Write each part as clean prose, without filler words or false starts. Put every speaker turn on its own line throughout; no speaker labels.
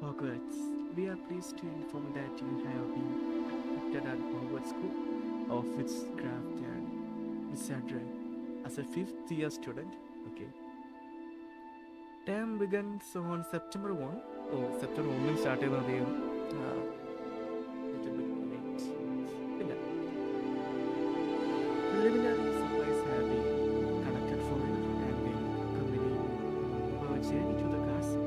Hogwarts. We are pleased to inform that you have been accepted at Hogwarts School of Witchcraft and Wizardry as a fifth year student. Okay. Term begins on September 1. Oh, September 1 start ചെയ്യുന്നത് little bit late. ഇല്ല. Preliminary supplies have been collected for you and will accompany your journey to the castle.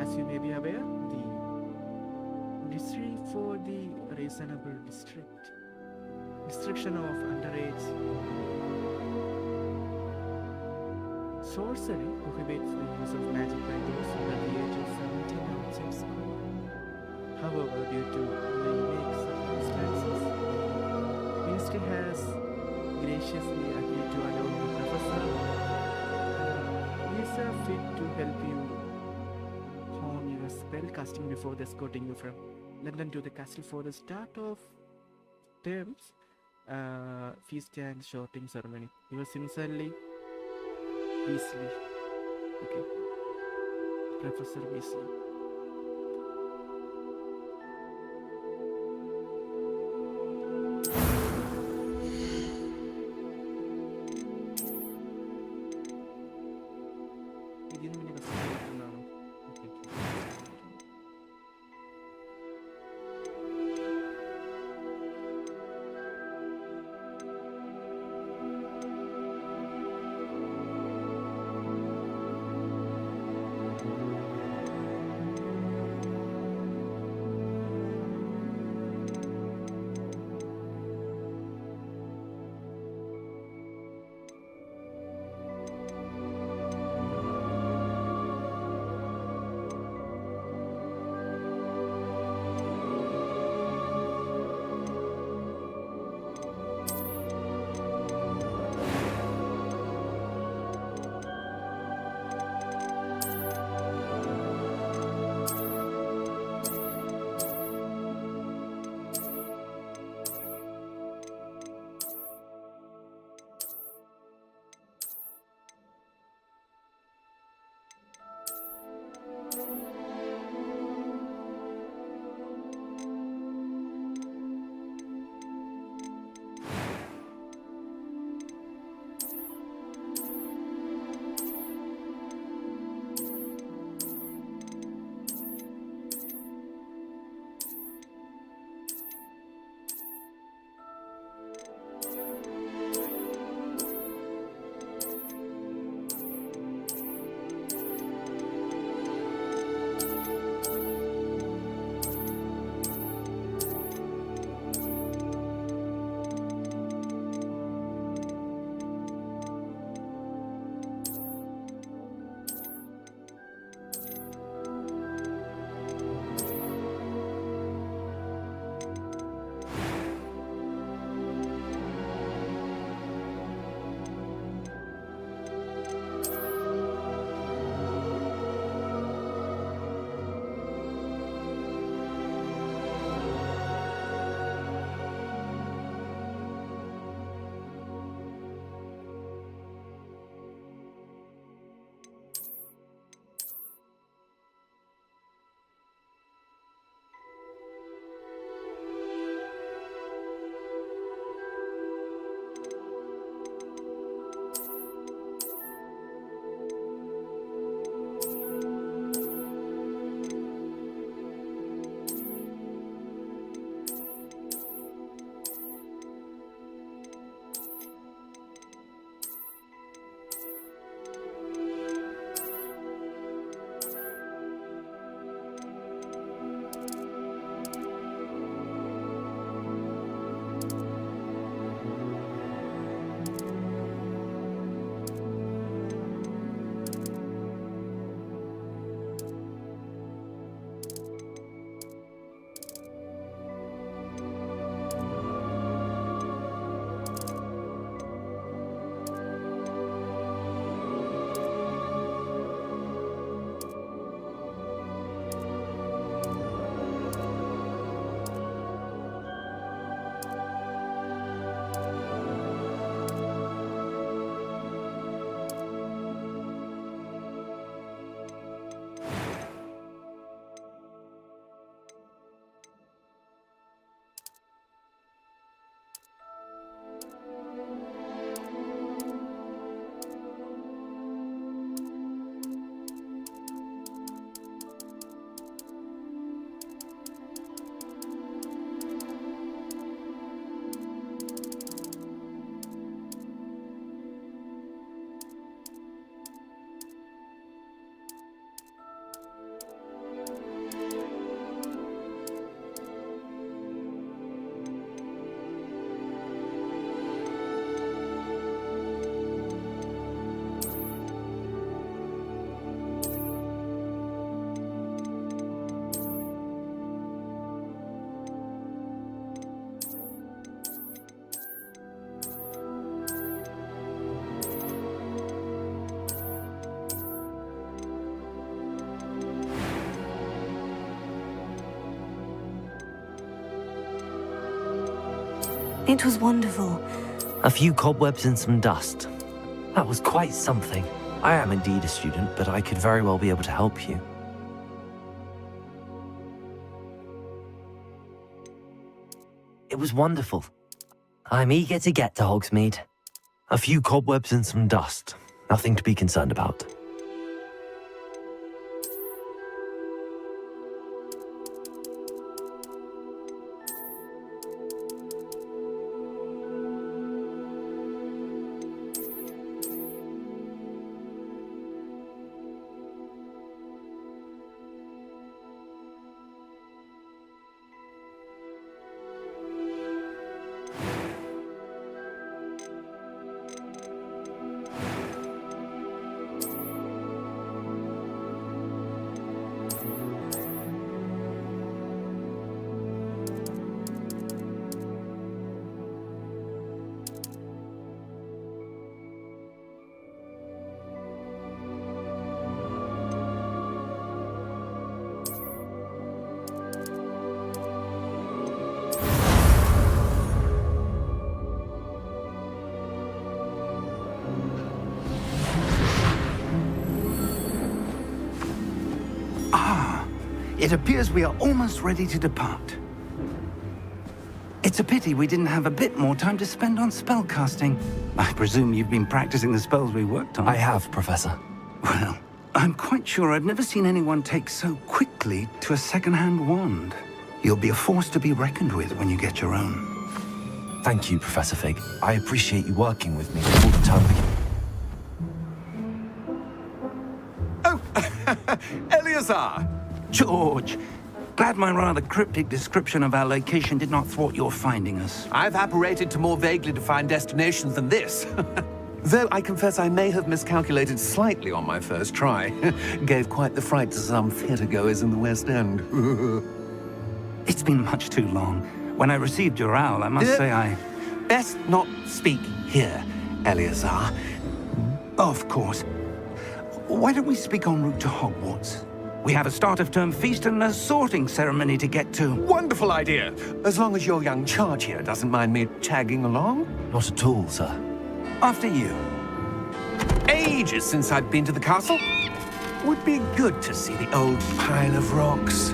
As you may be aware, the district for the reasonable restriction of underage sorcery prohibits the use of magic by those under the age of 17 outside school. However, due to the unique circumstances, Ministry has graciously agreed to allow the professor Lisa fit to help you hone your spell casting before escorting you from London to the castle for the start of terms, feast and shorting ceremony. Yours sincerely, Weasley. Okay. Professor Weasley. ഇതിന് വേണ്ടി പ്രശ്നമാണോ? Okay.
It was wonderful.
A few cobwebs and some dust. That was quite something. I am indeed a student, but I could very well be able to help you. It was wonderful. I'm eager to get to Hogsmeade. A few cobwebs and some dust. Nothing to be concerned about.
It appears we are almost ready to depart. It's a pity we didn't have a bit more time to spend on spellcasting. I presume you've been practicing the spells we worked on.
I have, Professor.
Well, I'm quite sure I've never seen anyone take so quickly to a second-hand wand. You'll be a force to be reckoned with when you get your own.
Thank you, Professor Fig. I appreciate you working with me before the term begins.
Oh, Eleazar!
George, glad my rather cryptic description of our location did not thwart your finding us.
I've apparated to more vaguely defined destinations than this. Though I confess I may have miscalculated slightly on my first try. Gave quite the fright to some theatre-goers in the West End.
It's been much too long. When I received your owl, I must say I...
Best not speak here, Eleazar.
Of course. Why don't we speak en route to Hogwarts? We have a start-of-term feast and a sorting ceremony to get to.
Wonderful idea! As long as your young charge here doesn't mind me tagging along.
Not at all, sir.
After you.
Ages since I've been to the castle. Would be good to see the old pile of rocks.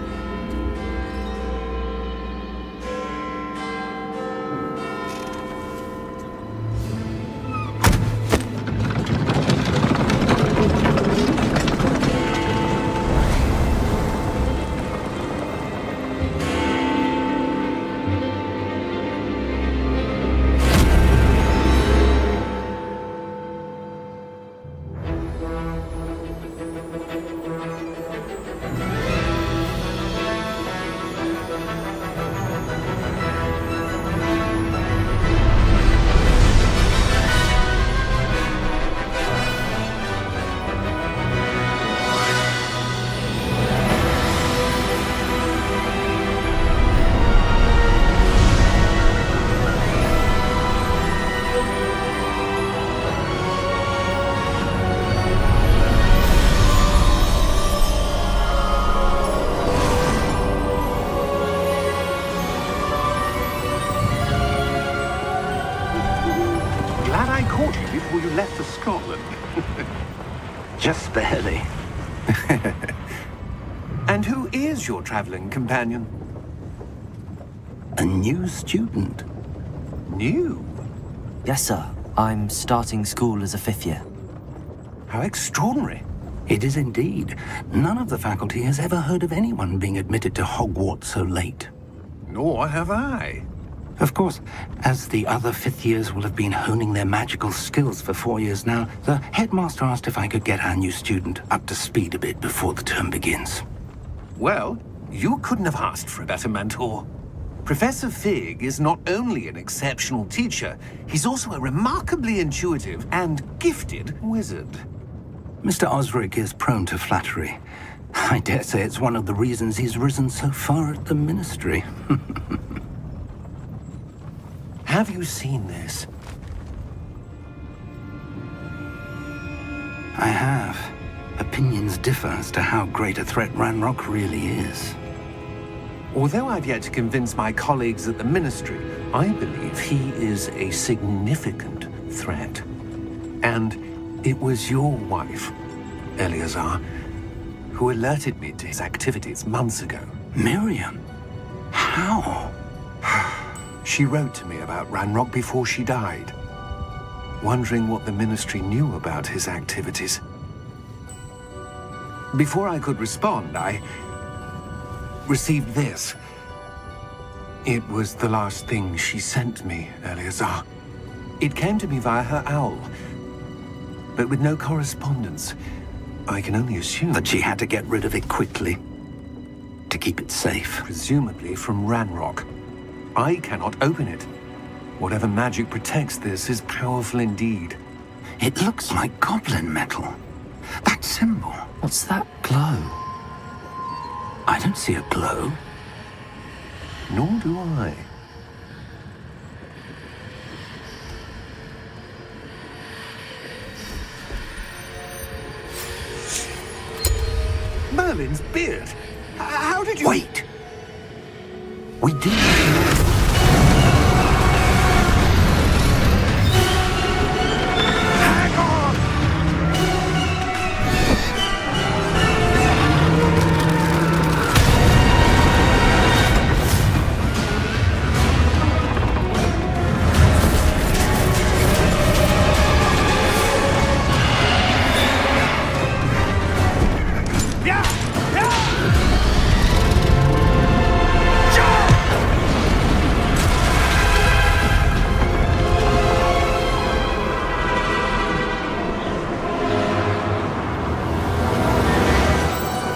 Before you left for Scotland. Just barely.
And who is your traveling companion?
A new student.
New?
Yes, sir. I'm starting school as a 5th year.
How extraordinary.
It is indeed. None of the faculty has ever heard of anyone being admitted to Hogwarts so late.
Nor have I.
Of course, as the other 5th years will have been honing their magical skills for 4 years now, the headmaster asked if I could get our new student up to speed a bit before the term begins.
Well, you couldn't have asked for a better mentor. Professor Fig is not only an exceptional teacher, he's also a remarkably intuitive and gifted wizard.
Mr. Osric is prone to flattery. I dare say it's one of the reasons he's risen so far at the Ministry.
Have you seen this?
I have. Opinions differ as to how great a threat Ranrock really is.
Although I've yet to convince my colleagues at the Ministry, I believe he is a significant threat. And it was your wife, Eleazar, who alerted me to his activities months ago.
Miriam? How?
She wrote to me about Ranrock before she died, wondering what the Ministry knew about his activities. Before I could respond, I received this. It was the last thing she sent me, Eleazar. It came to me via her owl, but with no correspondence. I can only assume
That she had to get rid of it quickly to keep it safe.
presumably from Ranrock. I cannot open it. Whatever magic protects this is powerful indeed.
It looks like goblin metal. That symbol.
What's that glow?
I don't see a glow.
Nor do I. Merlin's beard! How did you...
Wait! We do.
Hang on! Yeah! Yeah!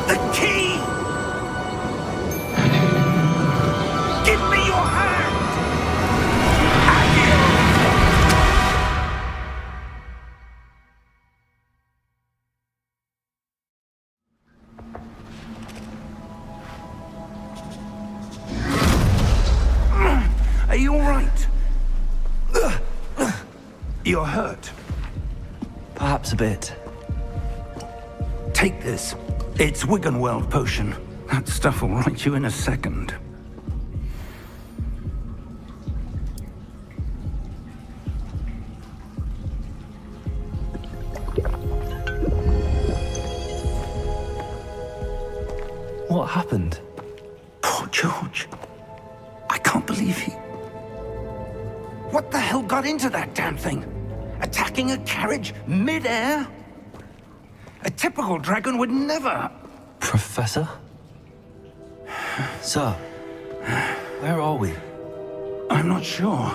The key! Give me your hand!
Are you all right? You're hurt.
Perhaps a bit.
Take this. It's Wiggenweld potion. That stuff will right you in a second.
What happened?
Poor George. I can't believe he... What the hell got into that damn thing? Attacking a carriage mid-air? A typical dragon would never...
Professor? Sir, where are we?
I'm not sure.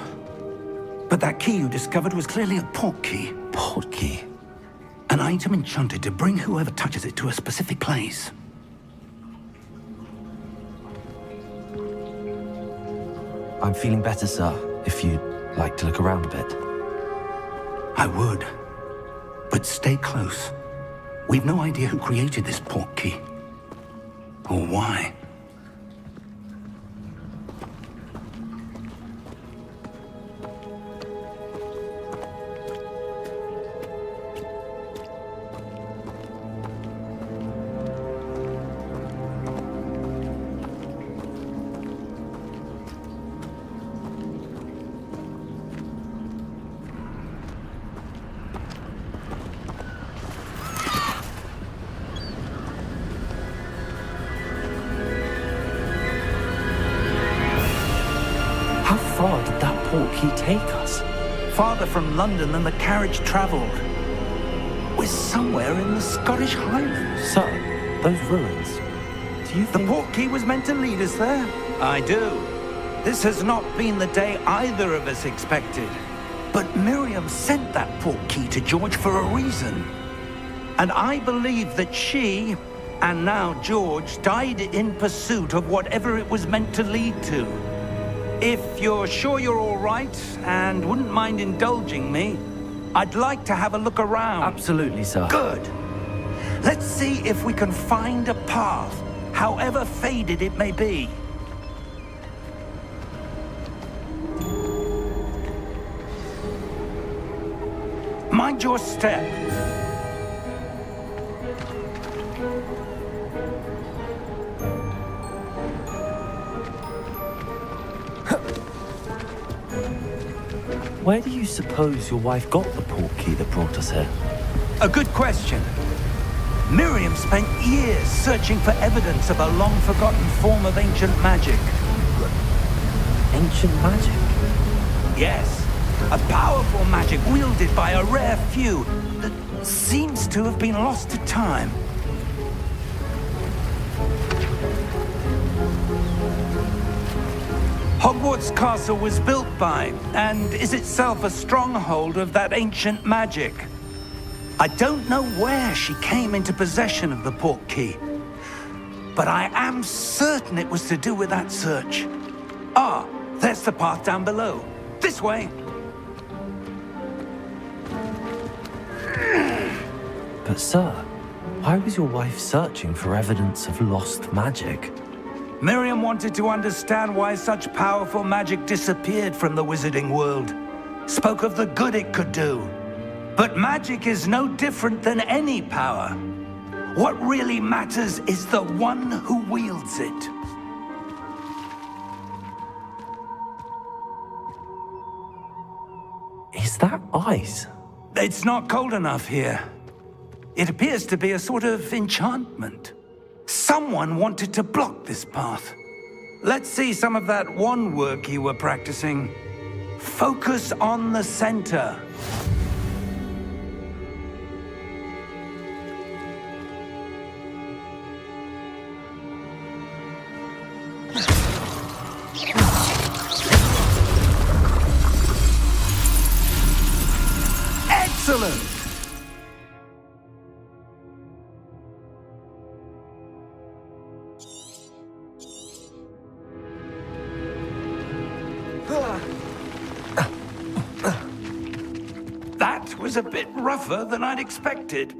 But that key you discovered was clearly a port key.
Port key?
An item enchanted to bring whoever touches it to a specific place.
I'm feeling better, sir, if you'd like to look around a bit.
I would. But stay close. We've no idea who created this port key. Or why.
How far did that port key take us?
Farther from London than the carriage traveled. We're somewhere in the Scottish Highlands.
Sir, those ruins. Do you
The
think...
port key was meant to lead us there? I do. This has not been the day either of us expected. But Miriam sent that port key to George for a reason. And I believe that she, and now George, died in pursuit of whatever it was meant to lead to. If you're sure you're all right and wouldn't mind indulging me, I'd like to have a look around.
Absolutely, sir.
Good. Let's see if we can find a path, however faded it may be. Mind your step.
Where do you suppose your wife got the portkey that brought us here?
A good question. Miriam spent years searching for evidence of a long-forgotten form of ancient magic.
Ancient magic?
Yes, a powerful magic wielded by a rare few that seems to have been lost to time. Hogwarts Castle was built by, and is itself a stronghold of that ancient magic. I don't know where she came into possession of the portkey, but I am certain it was to do with that search. Ah, there's the path down below. This way.
But sir, why was your wife searching for evidence of lost magic?
Miriam wanted to understand why such powerful magic disappeared from the wizarding world. Spoke of the good it could do. But magic is no different than any power. What really matters is the one who wields it.
Is that ice?
It's not cold enough here. It appears to be a sort of enchantment. Someone wanted to block this path. Let's see some of that wand work you were practicing. Focus on the center. Excellent! That was a bit rougher than I'd expected.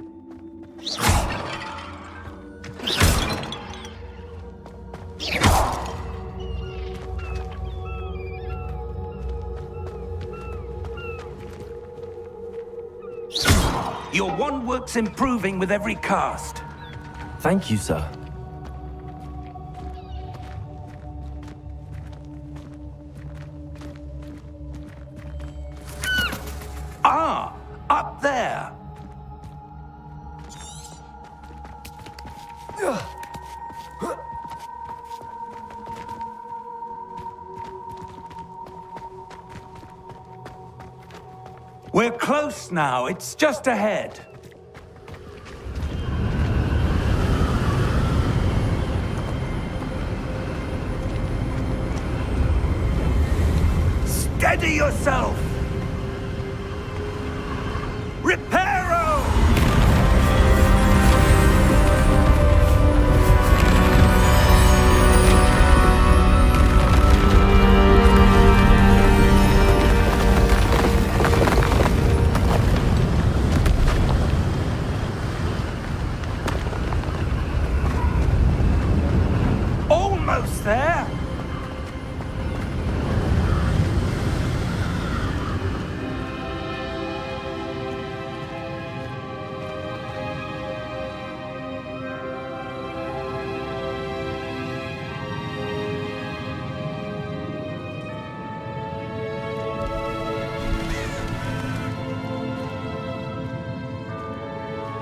Your wand work's improving with every cast.
Thank you, sir.
Ah, up there. We're close now. It's just ahead. Steady yourself! Reparo! Almost there!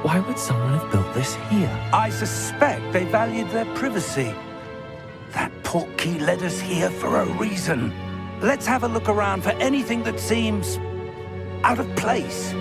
Why would someone have built this here?
I suspect they valued their privacy. That portkey led us here for a reason. Let's have a look around for anything that seems out of place.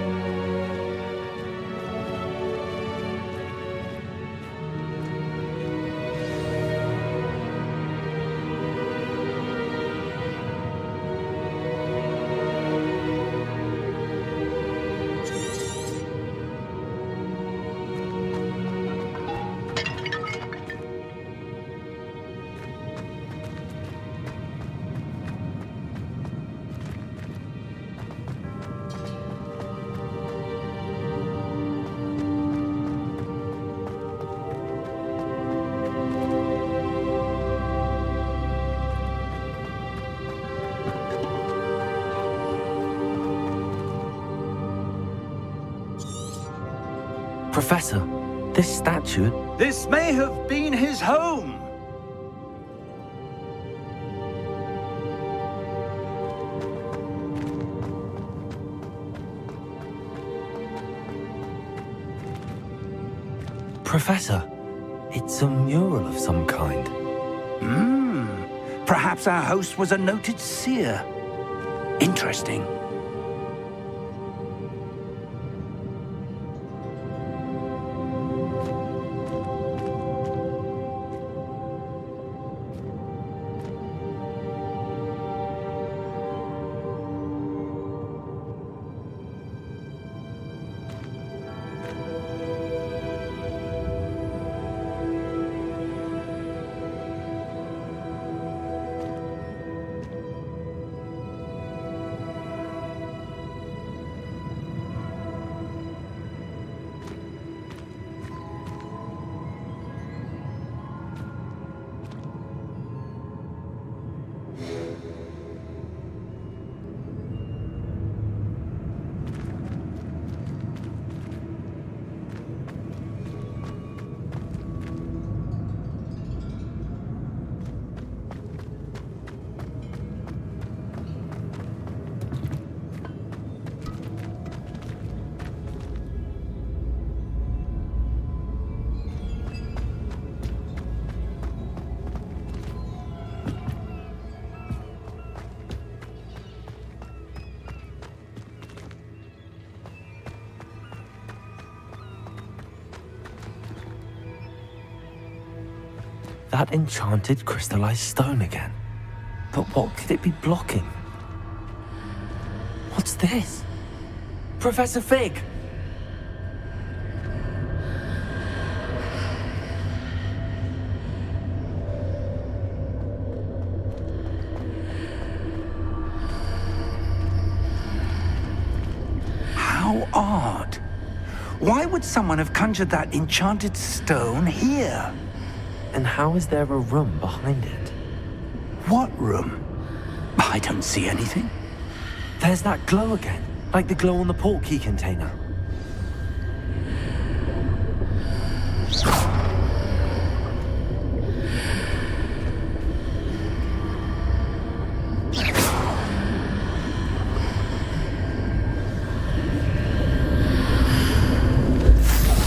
Professor, this statue...
This may have been his home.
Professor, it's a mural of some kind.
Perhaps our host was a noted seer. Interesting.
That enchanted crystallized stone again. But what could it be blocking? What's this? Professor Fig!
How odd. Why would someone have conjured that enchanted stone here?
And how is there a room behind it?
What room? I don't see anything.
There's that glow again, like the glow on the portkey container.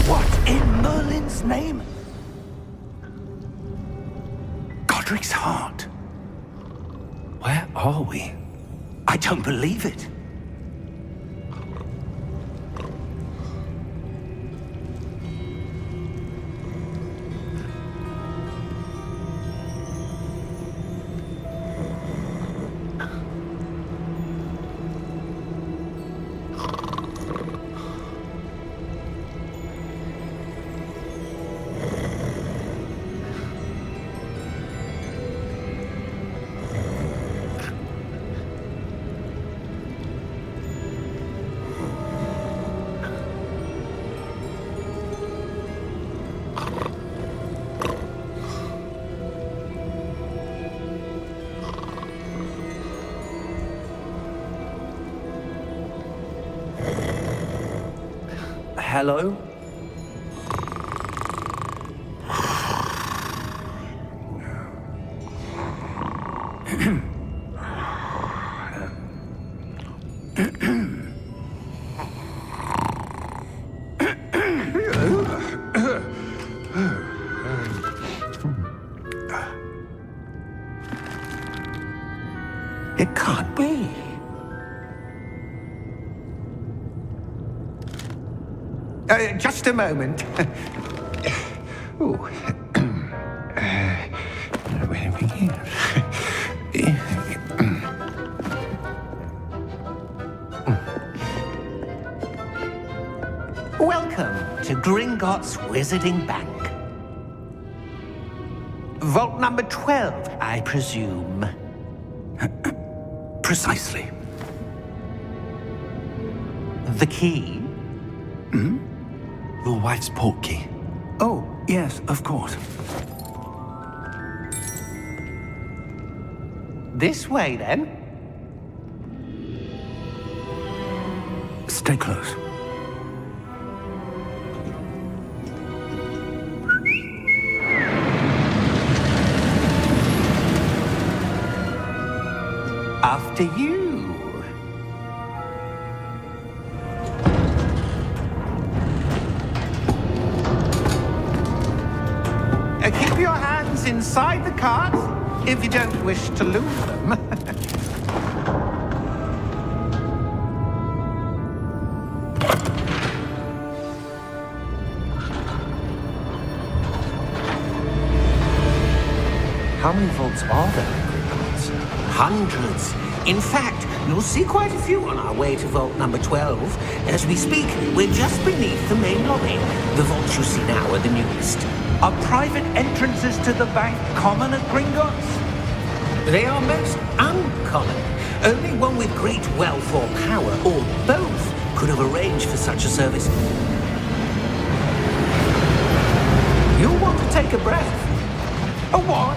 What in Merlin's name? Godric's heart.
Where are we?
I don't believe it.
Hello?
It can't be. Just a moment. Ooh. Where are we here? Welcome to Gringotts Wizarding Bank. Vault number 12, I presume.
Precisely.
The key?
Your wife's portkey.
Oh, yes, of course.
This way, then.
Stay close.
After you. Leave your hands inside the cart if you don't wish to lose them.
How many vaults are there in Gringotts?
Hundreds. In fact, you'll see quite a few on our way to vault number 12. As we speak, we're just beneath the main lobby. The vaults you see now are the newest.
Are private entrances to the bank common at Gringotts?
They are most uncommon. Only one with great wealth or power, or both, could have arranged for such a service. You'll want to take a breath.
A what?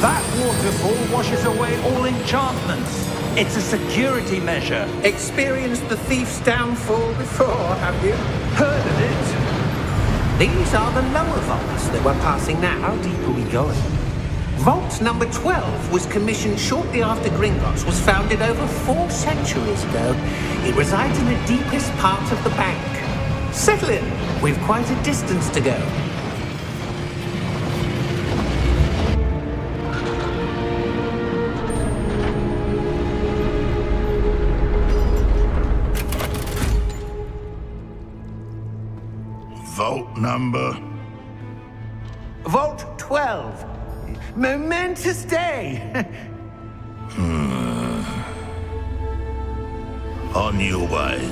That waterfall washes away all enchantments. It's a security measure.
Experienced the thief's downfall before, have you?
Heard of it?
These are the lower vaults that we're passing now.
How deep are we going?
Vault number 12 was commissioned shortly after Gringotts was founded over 4 centuries ago. It resides in the deepest part of the bank. Settle in. We've quite a distance to go.
Vault number?
Vault 12. Momentous day.
On your way.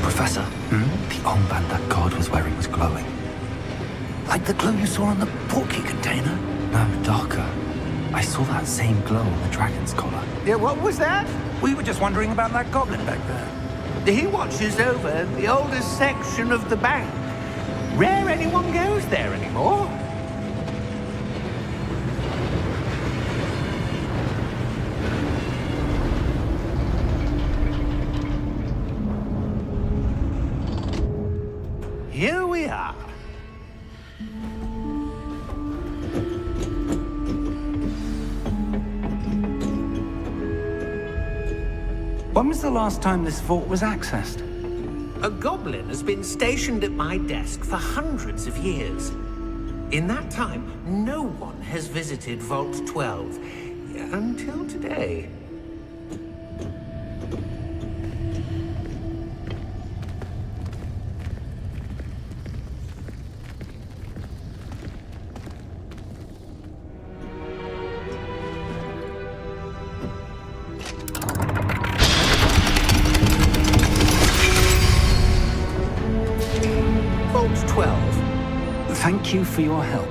Professor, the armband that guard was wearing was glowing.
Like the glow you saw on the porky container?
No, darker. I saw that same glow on the dragon's collar.
Yeah, what was that?
We were just wondering about that goblin back there.
He watches over the oldest section of the bank. Rare anyone goes there anymore. Here we are.
When was the last time this vault was accessed?
A goblin has been stationed at my desk for hundreds of years. In that time, no one has visited Vault 12 until today. Vault 12.
Thank you for your help.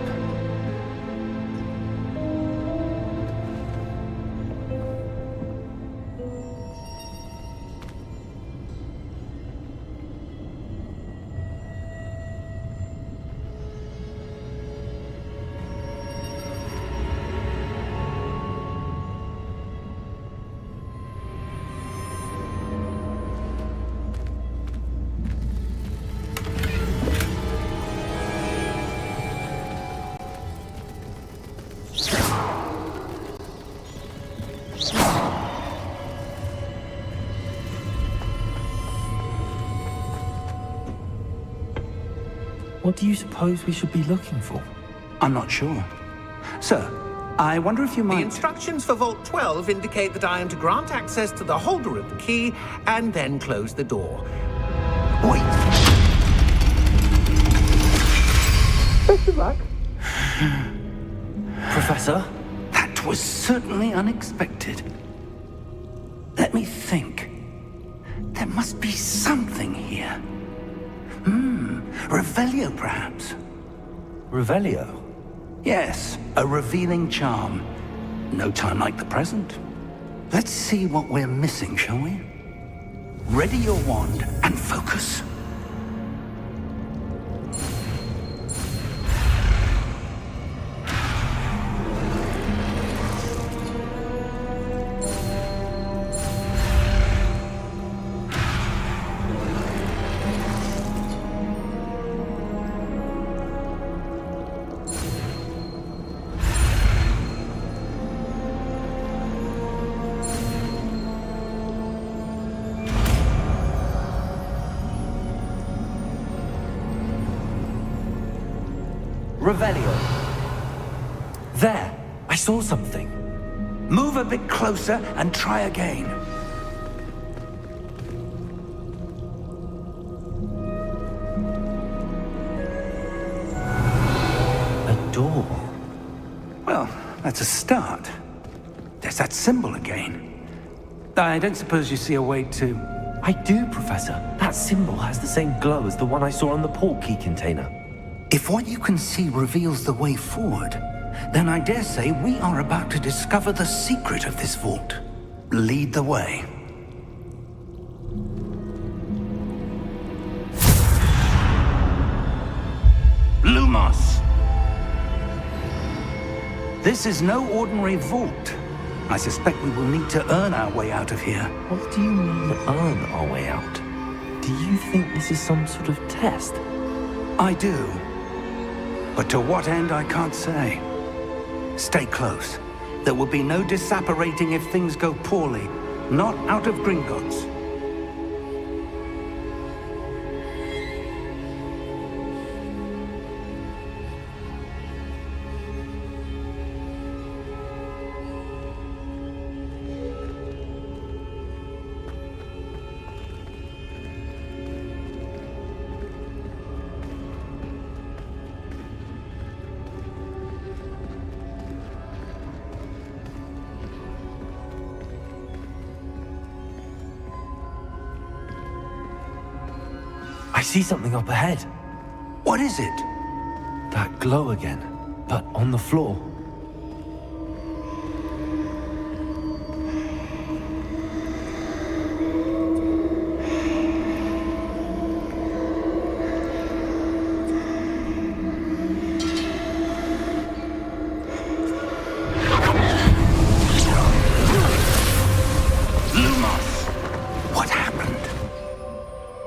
What do you suppose we should be looking for?
I'm not sure. Sir, I wonder if you
The
might...
instructions for Vault 12 indicate that I am to grant access to the holder of the key and then close the door.
Wait!
Best of luck.
Professor?
That was certainly unexpected. Let me think. There must be something here. Revelio, perhaps?
Revelio?
Yes, a revealing charm. No time like the present. Let's see what we're missing, shall we? Ready your wand and focus.
Revelio. There, I saw something.
Move a bit closer and try again.
A door.
Well, that's a start. There's that symbol again. I don't suppose you see a way to...
I do, Professor. That symbol has the same glow as the one I saw on the port key container.
If what you can see reveals the way forward, then I dare say we are about to discover the secret of this vault. Lead the way. Lumos! This is no ordinary vault. I suspect we will need to earn our way out of here.
What do you mean, earn our way out? Do you think this is some sort of test?
I do. But to what end, I can't say. Stay close. There will be no disapparating if things go poorly. Not out of Gringotts.
I see something up ahead.
What is it?
That glow again, but on the floor.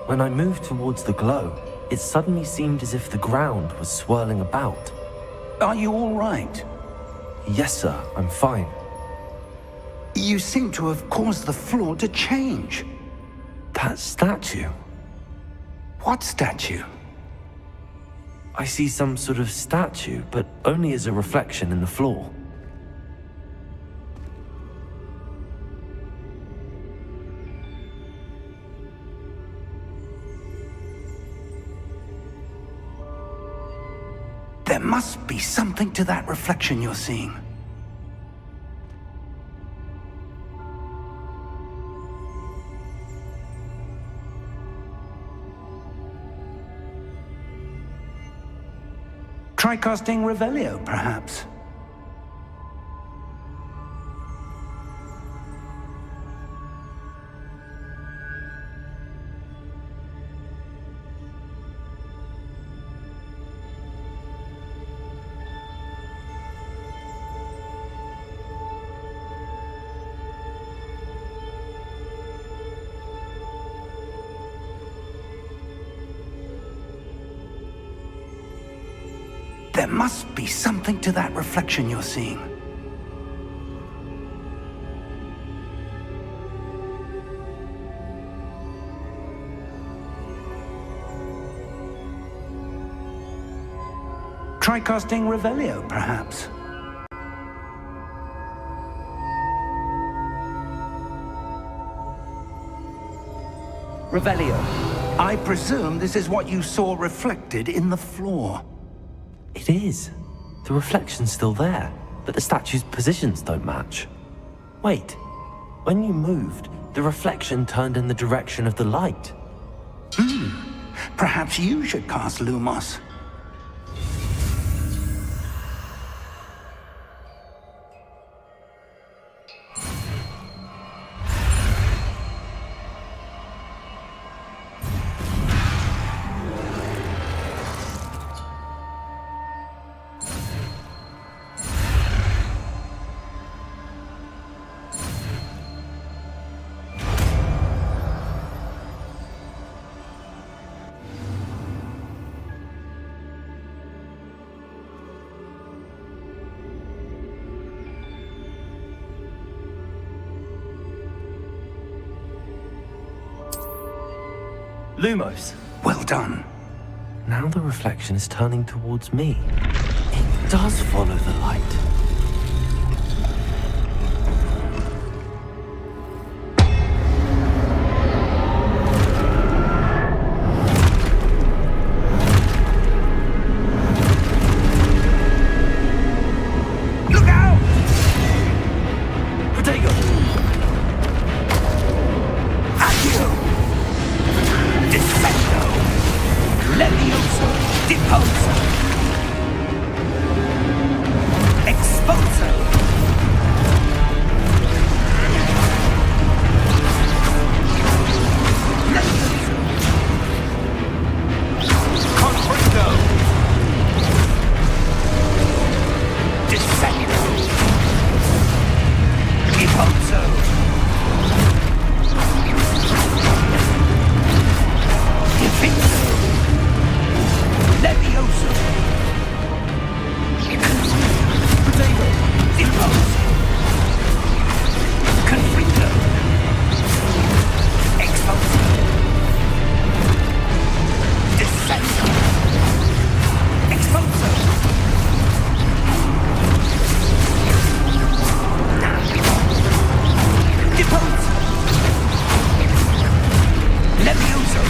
When I moved towards the glow, it suddenly seemed as if the ground was swirling about.
Are you all right?
Yes, sir, I'm fine.
You seem to have caused the floor to change.
That statue.
What statue?
I see some sort of statue, but only as a reflection in the floor.
There must be something to that reflection you're seeing. Try casting Revelio, perhaps. There must be something to that reflection you're seeing. Try casting Revelio, perhaps.
Revelio.
I presume this is what you saw reflected in the floor.
It is. The reflection's still there, but the statue's positions don't match. Wait, when you moved, the reflection turned in the direction of the light.
Perhaps you should cast Lumos.
Lumos.
Well done.
Now the reflection is turning towards me. does follow the light.
Look out!
Protego!
Accio! Descendo! Levioso! Deposo! Exposo! Levioso! Confringo! Descendo! Deposo! Defendo! Levioso! Protego! Deposo! Confringo! Exposo! Descendo! Exposo! Deposo! Levioso!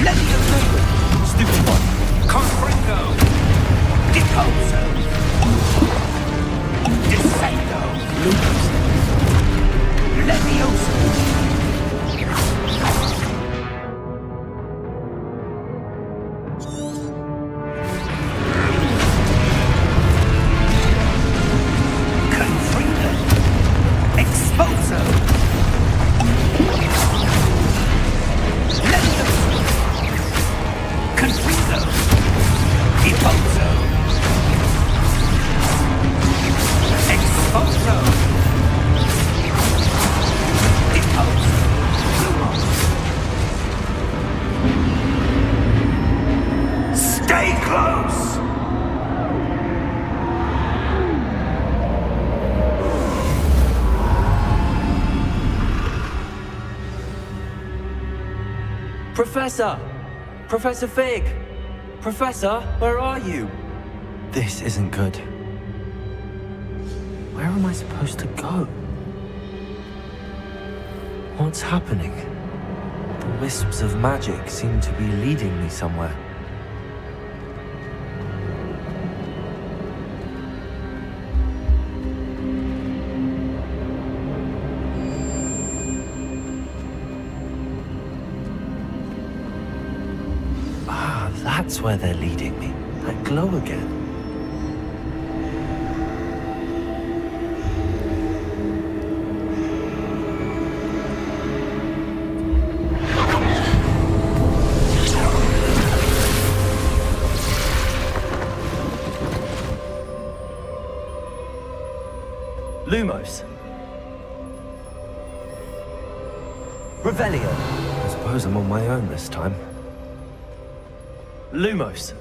Levioso!
Stupid one.
Confringo! Deposo! Descendo! Levioso! Confringo! Exposo! Levioso! Confringo! Deposo! Exposo! Deposo! Stay close!
Professor! Professor Fig! Professor, where are you? This isn't good. Where am I supposed to go? What's happening? The wisps of magic seem to be leading me somewhere. Ah, that's where they're leading me. That glow again. Lumos. Revelio. I suppose I'm on my own this time. Lumos.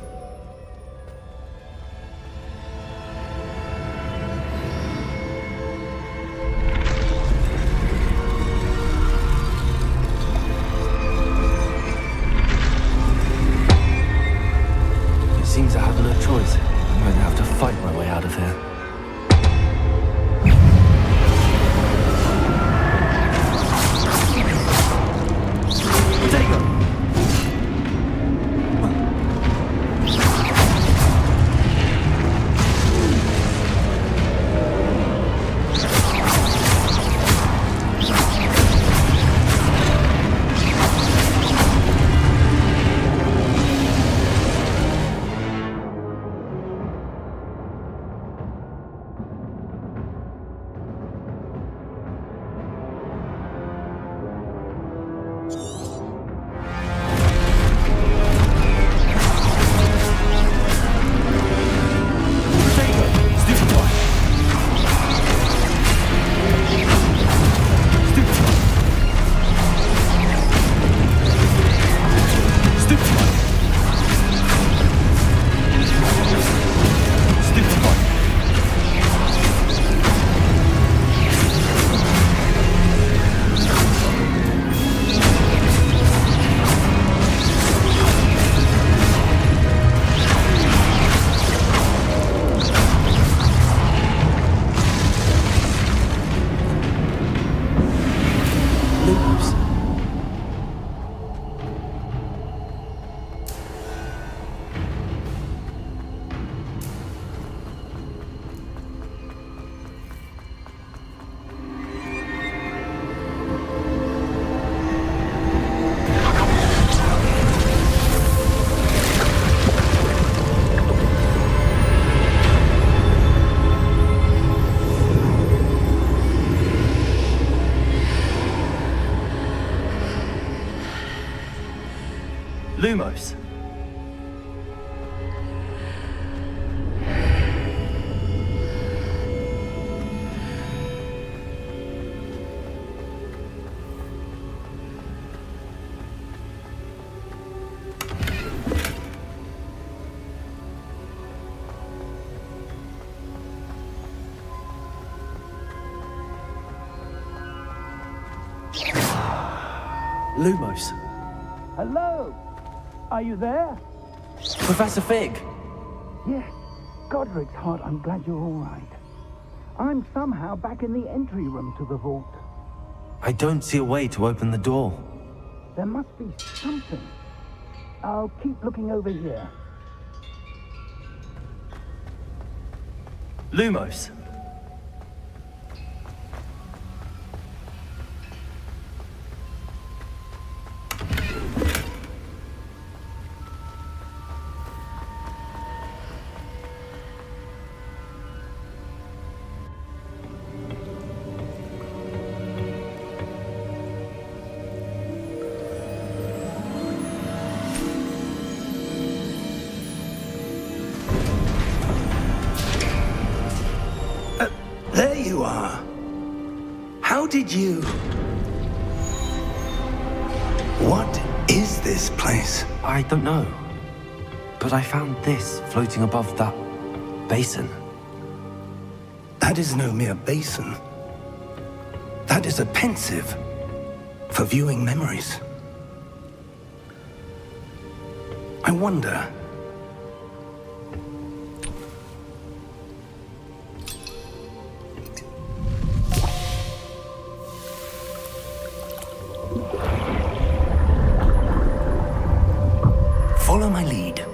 It seems I have no choice. I'm going to have to fight my way out of here. Protego! Lumos.
Hello? Are you there?
Professor Fig!
Yes. Godric's heart, I'm glad you're all right. I'm somehow back in the entry room to the vault.
I don't see a way to open the door.
There must be something. I'll keep looking over here.
Lumos.
There you are. How did you... What is this place?
I don't know. But I found this floating above that basin.
That is no mere basin. That is a pensive for viewing memories. I wonder... Follow my lead.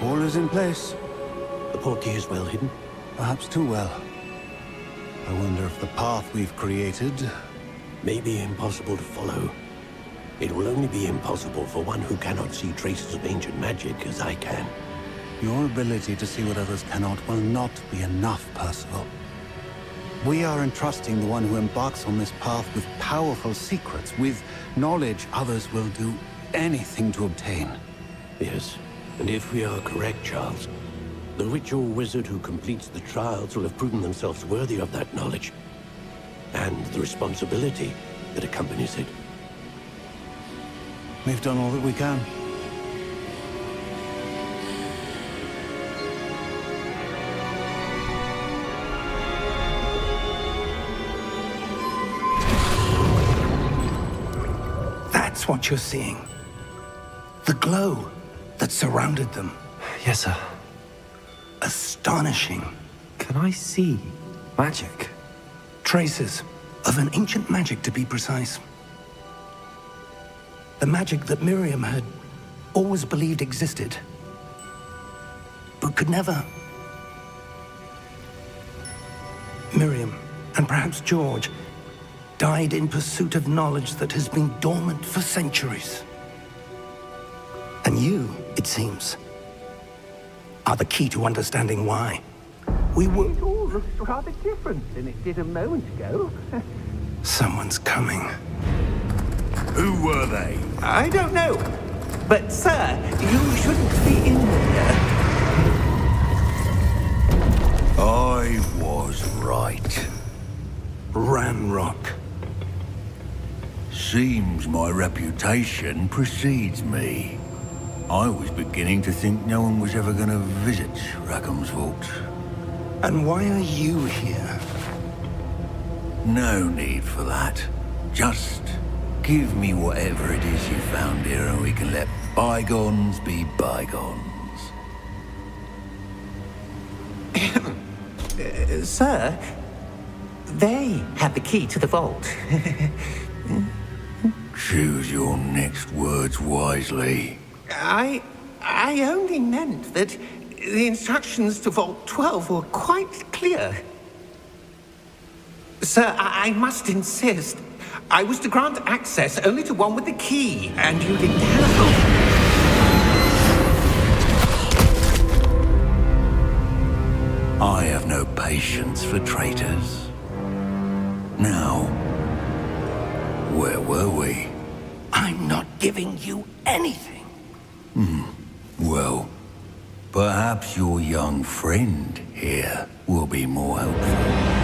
All is in place.
The portkey is well hidden.
Perhaps too well. I wonder if the path we've created...
May be impossible to follow. It will only be impossible for one who cannot see traces of ancient magic as I can.
Your ability to see what others cannot will not be enough, Percival. We are entrusting the one who embarks on this path with powerful secrets, with knowledge others will do anything to obtain.
Yes, and if we are correct, Charles, the ritual wizard who completes the trials will have proven themselves worthy of that knowledge, and the responsibility that accompanies it.
We've done all that we can.
That's what you're seeing. The glow that surrounded them.
Yes, sir.
Astonishing.
Can I see magic?
Traces of an ancient magic, to be precise. The magic that Miriam had always believed existed, but could never. Miriam, and perhaps George, died in pursuit of knowledge that has been dormant for centuries. And you, it seems, are the key to understanding why. We were...
It all looks rather different than it did a moment ago.
Someone's coming.
Who were they?
I don't know. But, sir, you shouldn't be in here.
I was right.
Ramrock.
Seems my reputation precedes me. I was beginning to think no one was ever going to visit Rackham's vault.
And why are you here?
No need for that. Just give me whatever it is you found here and we can let bygones be bygones.
Sir, they have the key to the vault.
Choose your next words wisely.
I only meant that the instructions to Vault 12 were quite clear. Sir, I must insist. I was to grant access only to one with the key, and you didn't have.
I have no patience for traitors. Now, where were we?
I'm not giving you anything.
Well, perhaps your young friend here will be more helpful.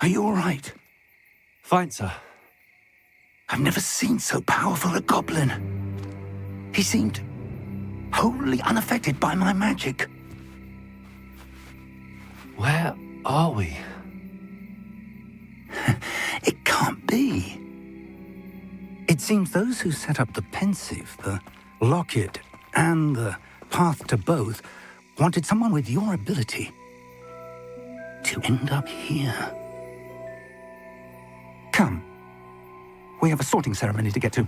Are you all right?
Fine, sir.
I've never seen so powerful a goblin. He seemed wholly unaffected by my magic.
Where are we?
It can't be. It seems those who set up the pensive, the locket, and the path to both wanted someone with your ability to end up here. Come. We have a sorting ceremony to get to.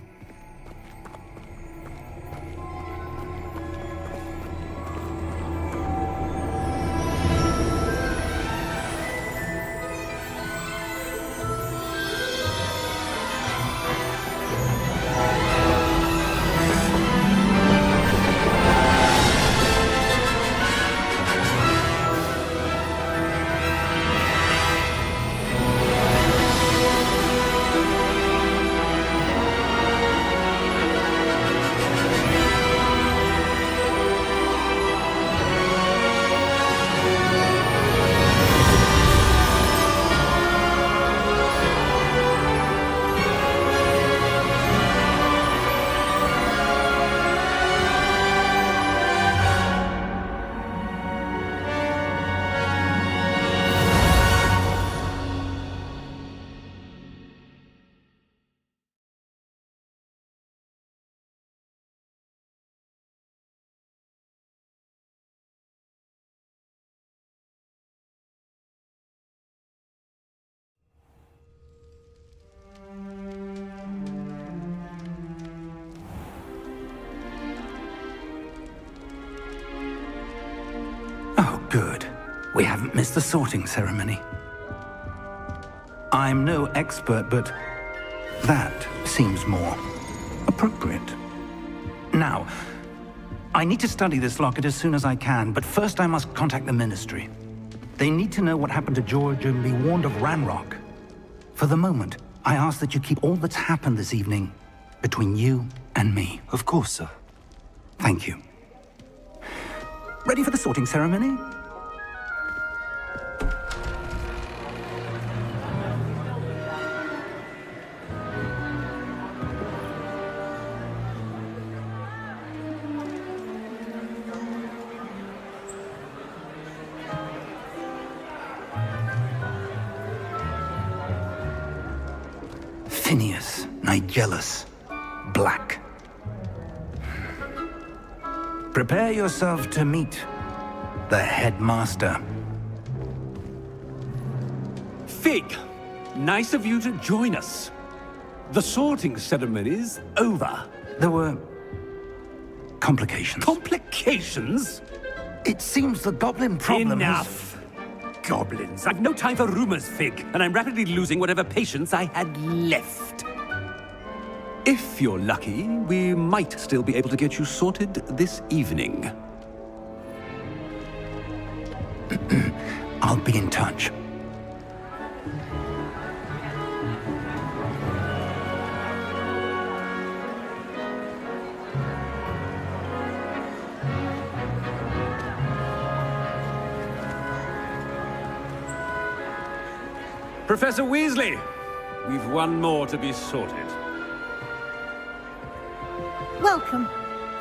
Oh, good. We haven't missed the sorting ceremony. I'm no expert, but that seems more appropriate. Now, I need to study this locket as soon as I can, but first I must contact the Ministry. They need to know what happened to George and be warned of Ranrock. For the moment, I ask that you keep all that's happened this evening between you and me.
Of course, sir.
Thank you. Ready for the sorting ceremony? Phineas, Nigellus, Black. Prepare yourself to meet the headmaster.
Fig, nice of you to join us. The sorting ceremony's over.
There were complications.
Complications?
It seems the goblin problem
Enough! Goblins. I've no time for rumors, Fig, and I'm rapidly losing whatever patience I had left. If you're lucky, we might still be able to get you sorted this evening.
I'll be in touch.
Professor Weasley, we've one more to be sorted.
Welcome.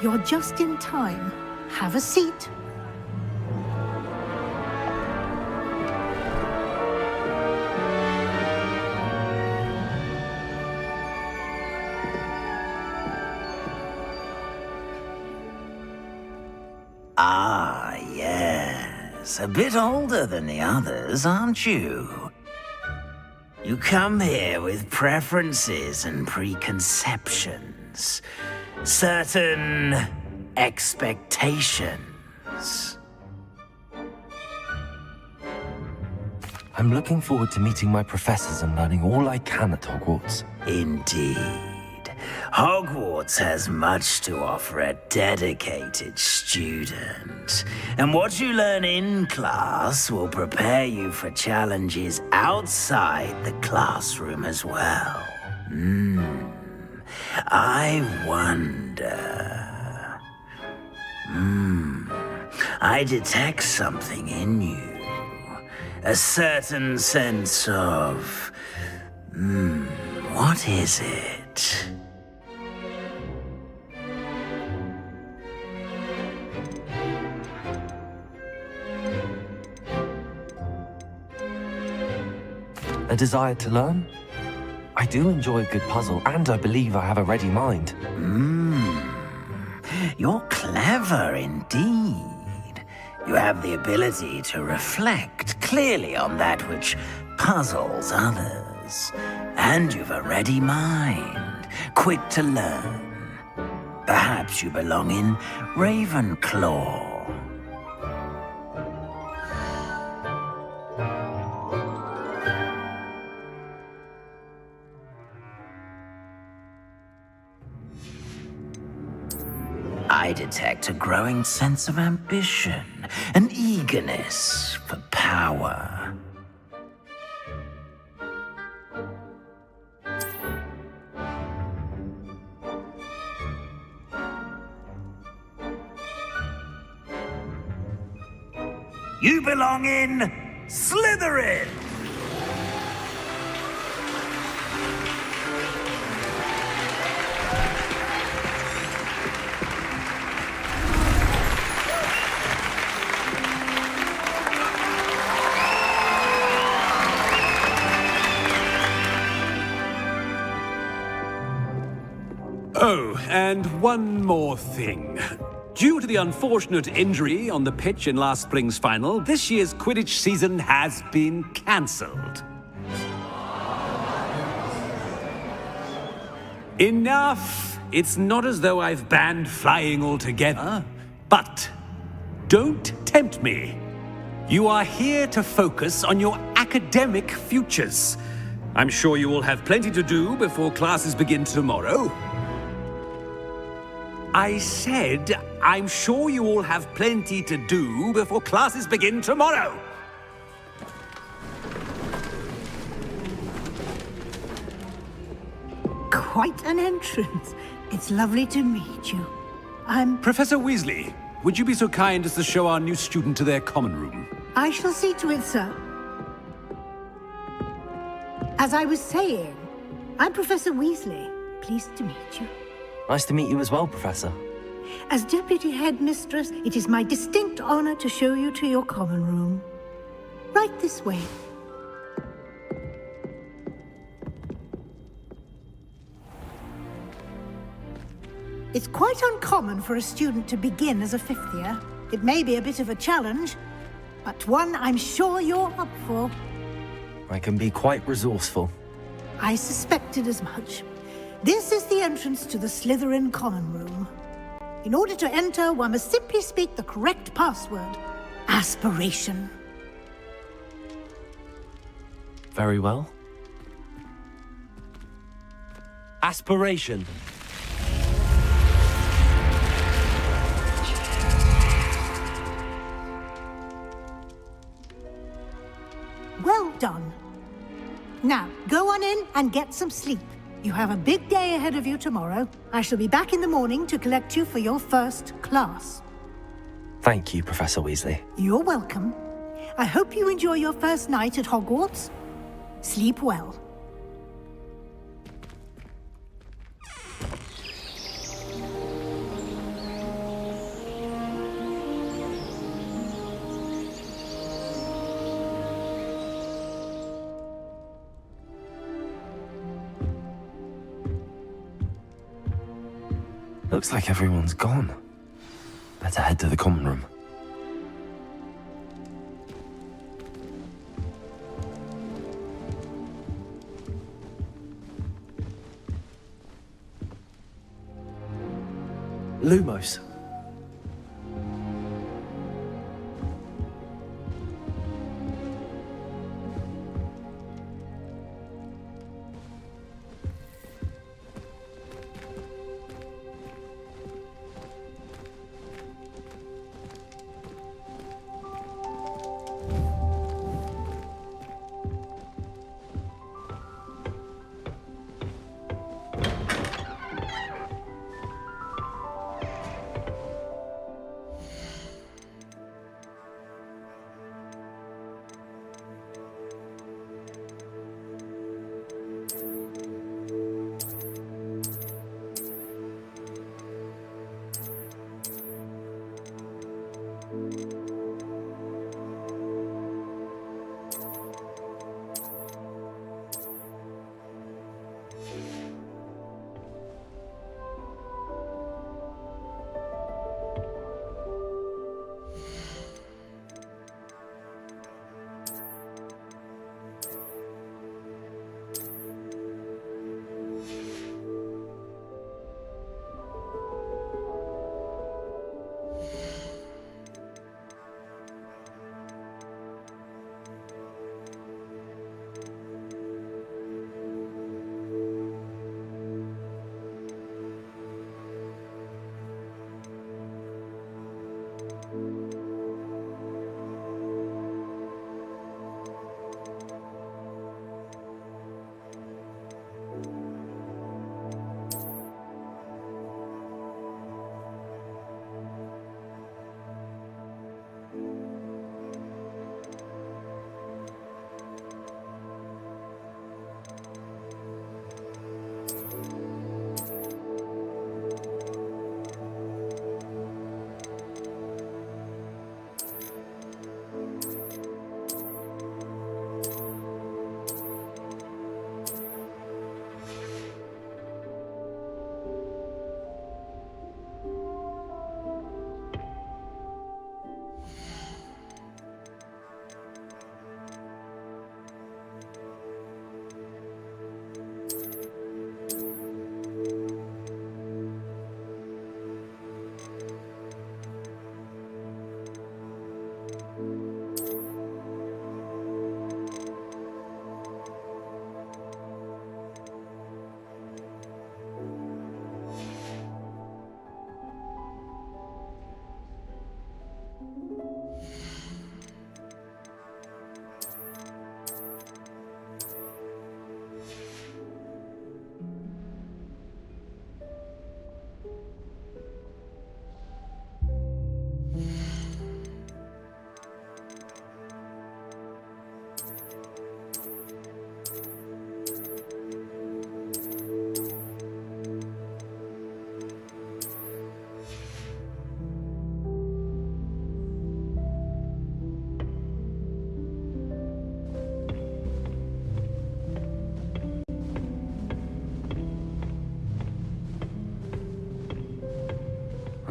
You're just in time. Have a seat.
Ah, yes. A bit older than the others, aren't you? You come here with preferences and preconceptions. Certain expectations.
I'm looking forward to meeting my professors and learning all I can at Hogwarts.
Indeed. Hogwarts has much to offer a dedicated student. And what you learn in class will prepare you for challenges outside the classroom as well. I wonder... I detect something in you. A certain sense of... what is it?
A desire to learn? I do enjoy a good puzzle, and I believe I have a ready mind.
You're clever indeed. You have the ability to reflect clearly on that which puzzles others. And you've a ready mind, quick to learn. Perhaps you belong in Ravenclaw. I detect a growing sense of ambition, an eagerness for power. You belong in Slytherin!
Oh, and one more thing. Due to the unfortunate injury on the pitch in last spring's final, this year's Quidditch season has been cancelled. Enough! It's not as though I've banned flying altogether, but don't tempt me. You are here to focus on your academic futures. I'm sure you will have plenty to do before classes begin tomorrow. I said, I'm sure you all have plenty to do before classes begin tomorrow.
Quite an entrance. It's lovely to meet you.
Professor Weasley, would you be so kind as to show our new student to their common room?
I shall see to it, sir. As I was saying, I'm Professor Weasley. Pleased to meet you.
Nice to meet you as well, Professor.
As Deputy Headmistress, it is my distinct honor to show you to your common room. Right this way. It's quite uncommon for a student to begin as a fifth year. It may be a bit of a challenge, but one I'm sure you're up for.
I can be quite resourceful.
I suspected as much. This is the entrance to the Slytherin common room. In order to enter, one must simply speak the correct password. Aspiration.
Very well. Aspiration.
Well done. Now, go on in and get some sleep. You have a big day ahead of you tomorrow. I shall be back in the morning to collect you for your first class.
Thank you, Professor Weasley.
You're welcome. I hope you enjoy your first night at Hogwarts. Sleep well.
Looks like everyone's gone. Better head to the common room.
Lumos.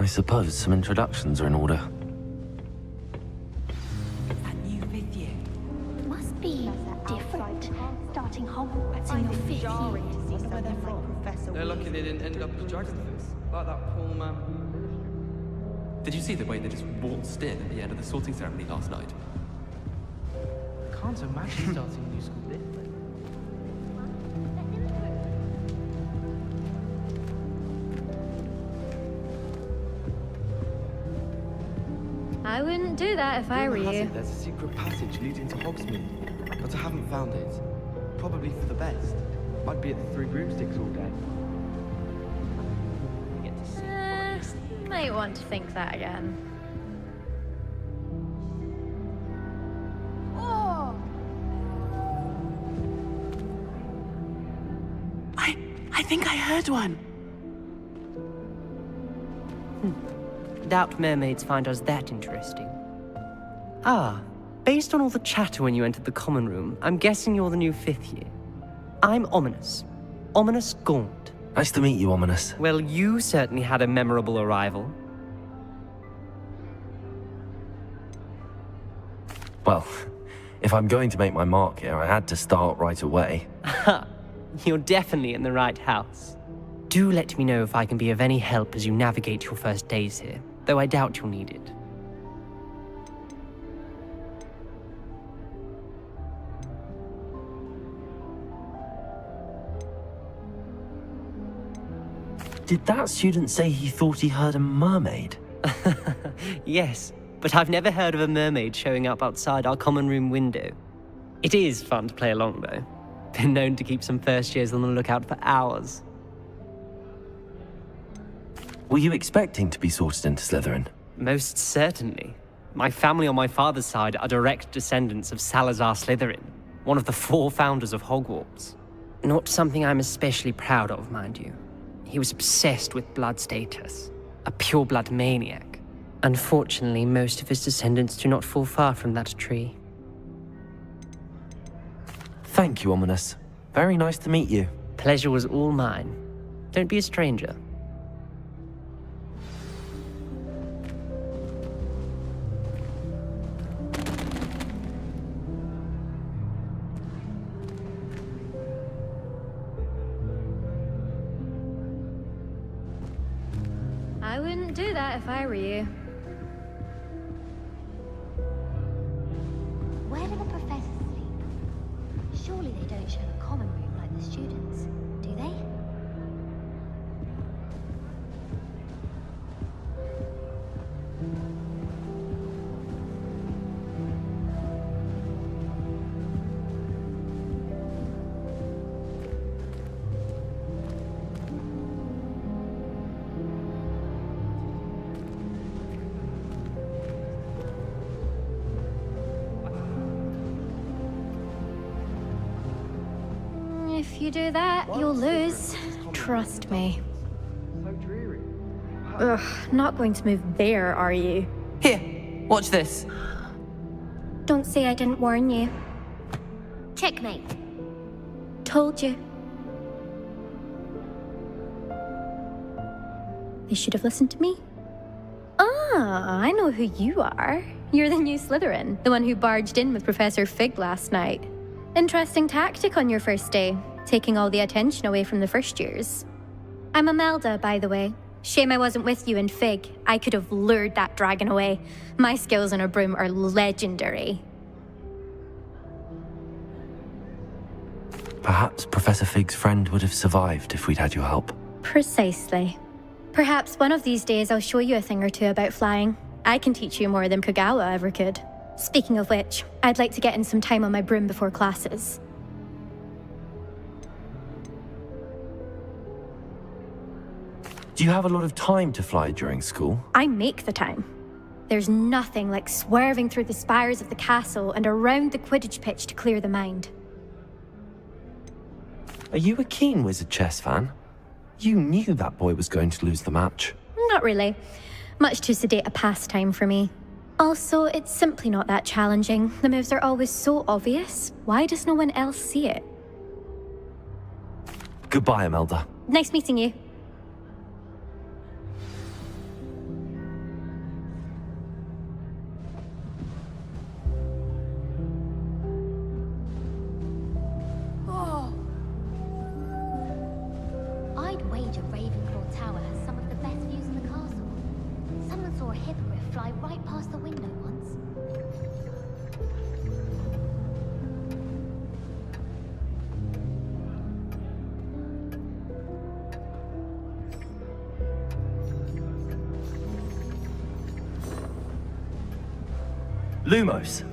I suppose some introductions are in order.
It must be different, starting Hogwarts in your 5th year.
They're lucky they didn't end up as dragonflies, like that poor man.
Did you see the way they just waltzed in at the end of the sorting ceremony last night?
I can't imagine starting a new school different.
I wouldn't do that if I were
Rumor has
you.
it there's a secret passage leading to Hogsmeade, but I haven't found it. Probably for the best. I'd be at the Three Broomsticks all day.
Might want to think that again.
Oh!
I think I heard one.
Doubt mermaids find us that interesting. Ah, based on all the chatter when you entered the common room, I'm guessing you're the new 5th year. I'm Ominous. Ominous Gaunt.
Nice to meet you, Ominous.
Well, you certainly had a memorable arrival.
Well, if I'm going to make my mark here, I had to start right away.
Ha! You're definitely in the right house. Do let me know if I can be of any help as you navigate your first days here, though I doubt you'll need it.
Did that student say he thought he heard a mermaid?
Yes, but I've never heard of a mermaid showing up outside our common room window. It is fun to play along, though. Been known to keep some first years on the lookout for hours.
Were you expecting to be sorted into Slytherin?
Most certainly. My family on my father's side are direct descendants of Salazar Slytherin, one of the 4 founders of Hogwarts. Not something I'm especially proud of, mind you. He was obsessed with blood status, a pure-blood maniac. Unfortunately, most of his descendants do not fall far from that tree.
Thank you, Ominous. Very nice to meet you.
Pleasure was all mine. Don't be a stranger.
I wouldn't do that if I were you.
Where do the professors sleep? Surely they don't share a common room like the students, do they?
If you do that, you'll lose. Trust me. Ugh, not going to move there, are you?
Here, watch this.
Don't say I didn't warn you. Checkmate. Told you. They should have listened to me. Ah, I know who you are. You're the new Slytherin, the one who barged in with Professor Fig last night. Interesting tactic on your first day, taking all the attention away from the first years. I'm Imelda, by the way. Shame I wasn't with you in Fig. I could have lured that dragon away. My skills on a broom are legendary.
Perhaps Professor Fig's friend would have survived if we'd had your help.
Precisely. Perhaps one of these days I'll show you a thing or two about flying. I can teach you more than Kagawa ever could. Speaking of which, I'd like to get in some time on my broom before classes.
Do you have a lot of time to fly during school?
I make the time. There's nothing like swerving through the spires of the castle and around the Quidditch pitch to clear the mind.
Are you a keen Wizard chess fan? You knew that boy was going to lose the match.
Not really. Much too sedate a pastime for me. Also, it's simply not that challenging. The moves are always so obvious. Why does no one else see it?
Goodbye, Imelda.
Nice meeting you.
I'd wager Ravenclaw Tower has some of the best views in the castle. Someone saw a hippogriff fly right past the window once.
Lumos.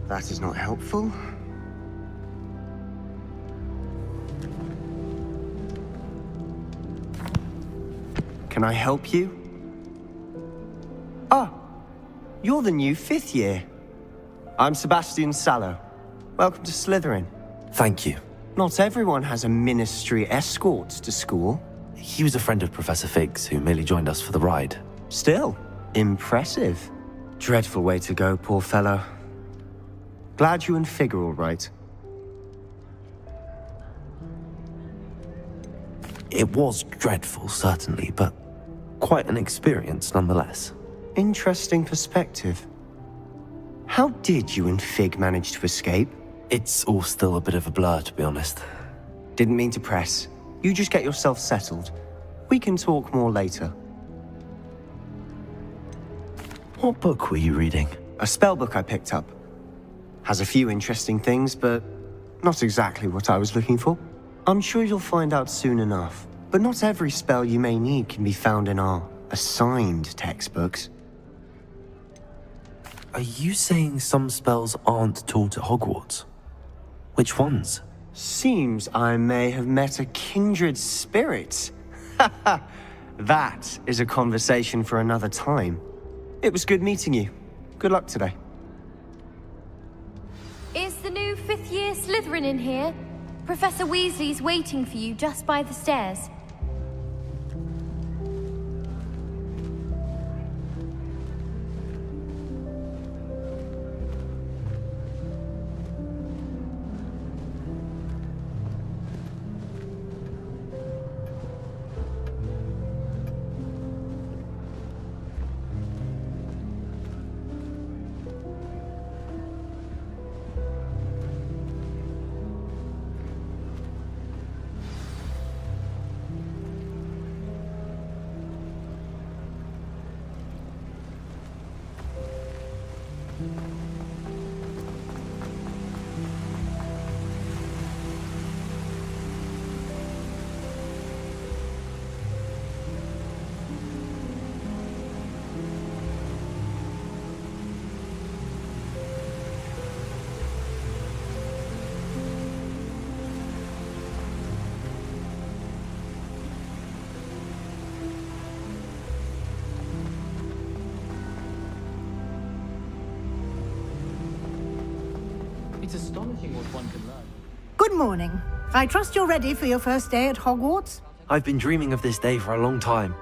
That is not helpful. Can I help you? Ah, you're the new 5th year. I'm Sebastian Sallow. Welcome to Slytherin.
Thank you.
Not everyone has a ministry escort to school.
He was a friend of Professor Fig's who merely joined us for the ride.
Still, impressive. Dreadful way to go, poor fellow. Glad you and Fig are all right.
It was dreadful, certainly, but quite an experience nonetheless.
Interesting perspective. How did you and Fig manage to escape?
It's all still a bit of a blur, to be honest.
Didn't mean to press. You just get yourself settled. We can talk more later.
What book were you reading?
A spell book I picked up. Has a few interesting things, but not exactly what I was looking for. I'm sure you'll find out soon enough. But not every spell you may need can be found in our assigned textbooks.
Are you saying some spells aren't taught at Hogwarts? Which ones?
Seems I may have met a kindred spirit. That is a conversation for another time. It was good meeting you. Good luck today.
Is the new 5th year Slytherin in here? Professor Weasley's waiting for you just by the stairs.
It's astonishing what one can learn.
Good morning. I trust you're ready for your first day at Hogwarts?
I've been dreaming of this day for a long time.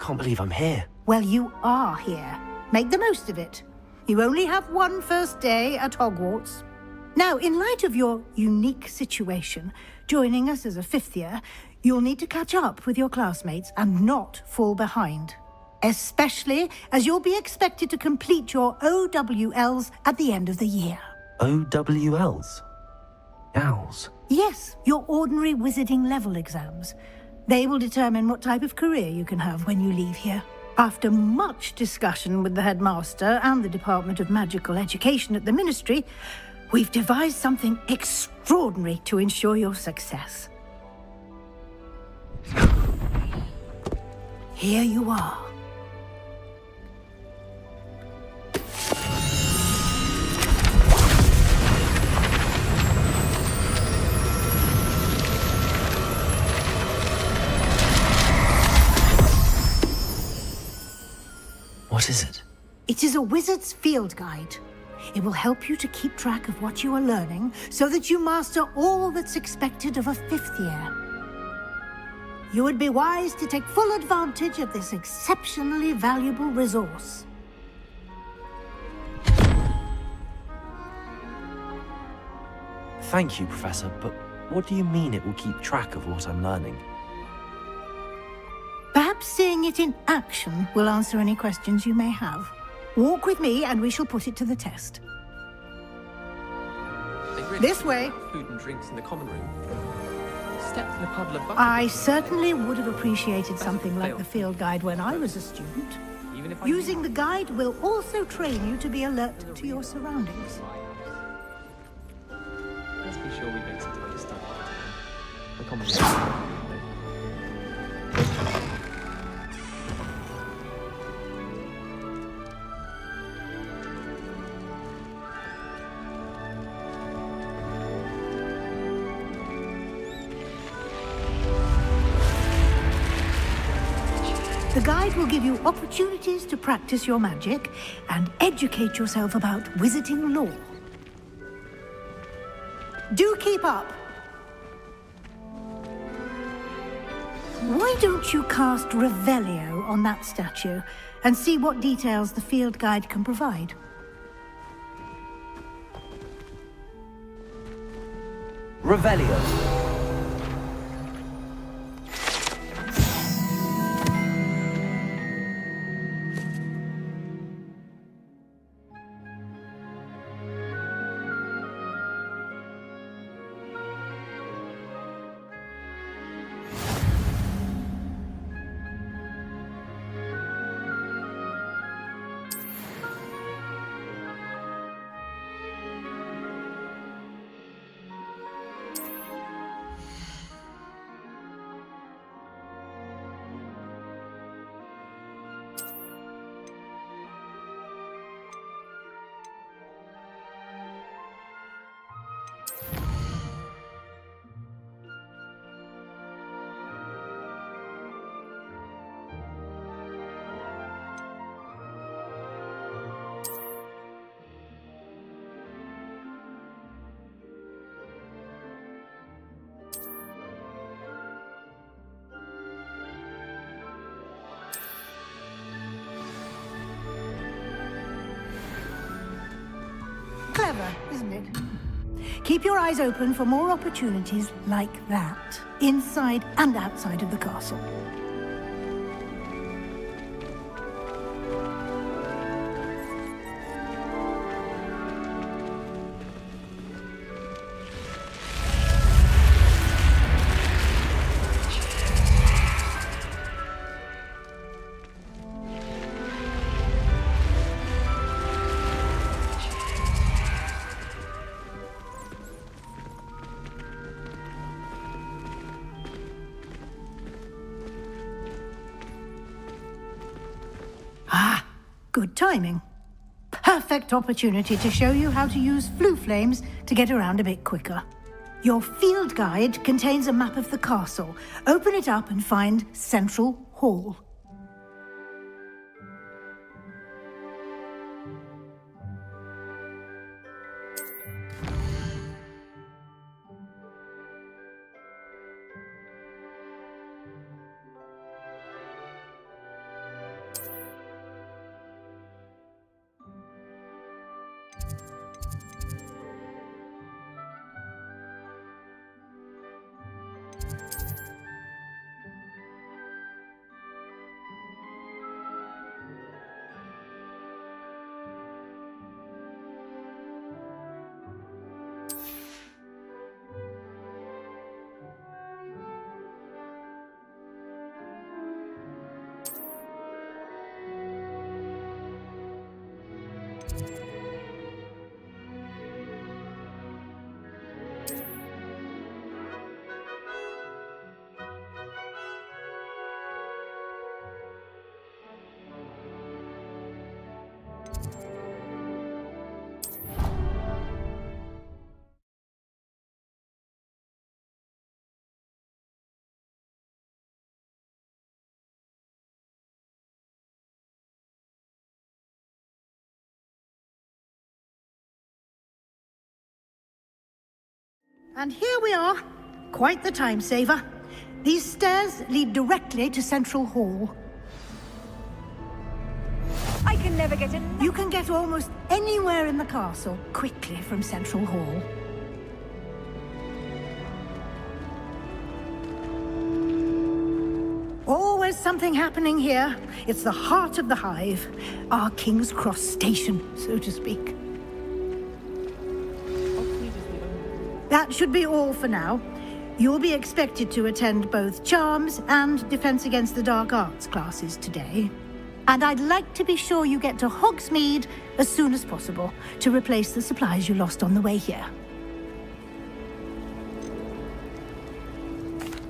Can't believe I'm here.
Well, you are here. Make the most of it. You only have one first day at Hogwarts. Now, in light of your unique situation, joining us as a 5th year, you'll need to catch up with your classmates and not fall behind. Especially as you'll be expected to complete your OWLs at the end of the year.
OWLs? Owls?
Yes, your ordinary wizarding level exams. They will determine what type of career you can have when you leave here. After much discussion with the headmaster and the Department of Magical Education at the Ministry, we've devised something extraordinary to ensure your success. Here you are.
What is it?
It is a wizard's field guide. It will help you to keep track of what you are learning so that you master all that's expected of a 5th year. You would be wise to take full advantage of this exceptionally valuable resource.
Thank you, Professor, but what do you mean it will keep track of what I'm learning?
Perhaps seeing it in action will answer any questions you may have. Walk with me and we shall put it to the test. This way.
Food and drinks in the common room. Stepped in a puddle of butter.
I certainly would have appreciated something like the field guide when I was a student. Using the guide will also train you to be alert to your surroundings.
Let's be sure we mix it to this stuff. The common room.
The guide will give you opportunities to practice your magic and educate yourself about wizarding lore. Do keep up! Why don't you cast Revelio on that statue and see what details the field guide can provide?
Revelio.
Clever, isn't it? Keep your eyes open for more opportunities like that, inside and outside of the castle. Good timing. Perfect opportunity to show you how to use flue flames to get around a bit quicker. Your field guide contains a map of the castle. Open it up and find Central Hall. And here we are. Quite the time saver. These stairs lead directly to Central Hall.
I can never get in.
You can get almost anywhere in the castle quickly from Central Hall. Always something happening here. It's the heart of the hive. Our King's Cross station, so to speak. That should be all for now. You'll be expected to attend both Charms and Defense Against the Dark Arts classes today. And I'd like to be sure you get to Hogsmeade as soon as possible to replace the supplies you lost on the way here.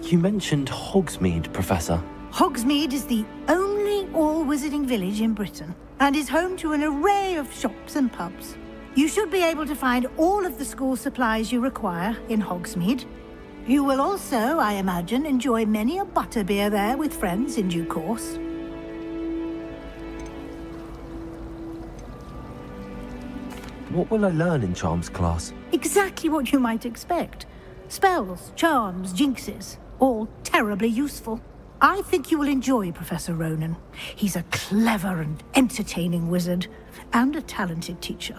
You mentioned Hogsmeade, Professor.
Hogsmeade is the only all-wizarding village in Britain and is home to an array of shops and pubs. You should be able to find all of the school supplies you require in Hogsmeade. You will also, I imagine, enjoy many a butterbeer there with friends in due course.
What will I learn in Charms class?
Exactly what you might expect. Spells, charms, jinxes, all terribly useful. I think you will enjoy Professor Ronan. He's a clever and entertaining wizard, and a talented teacher.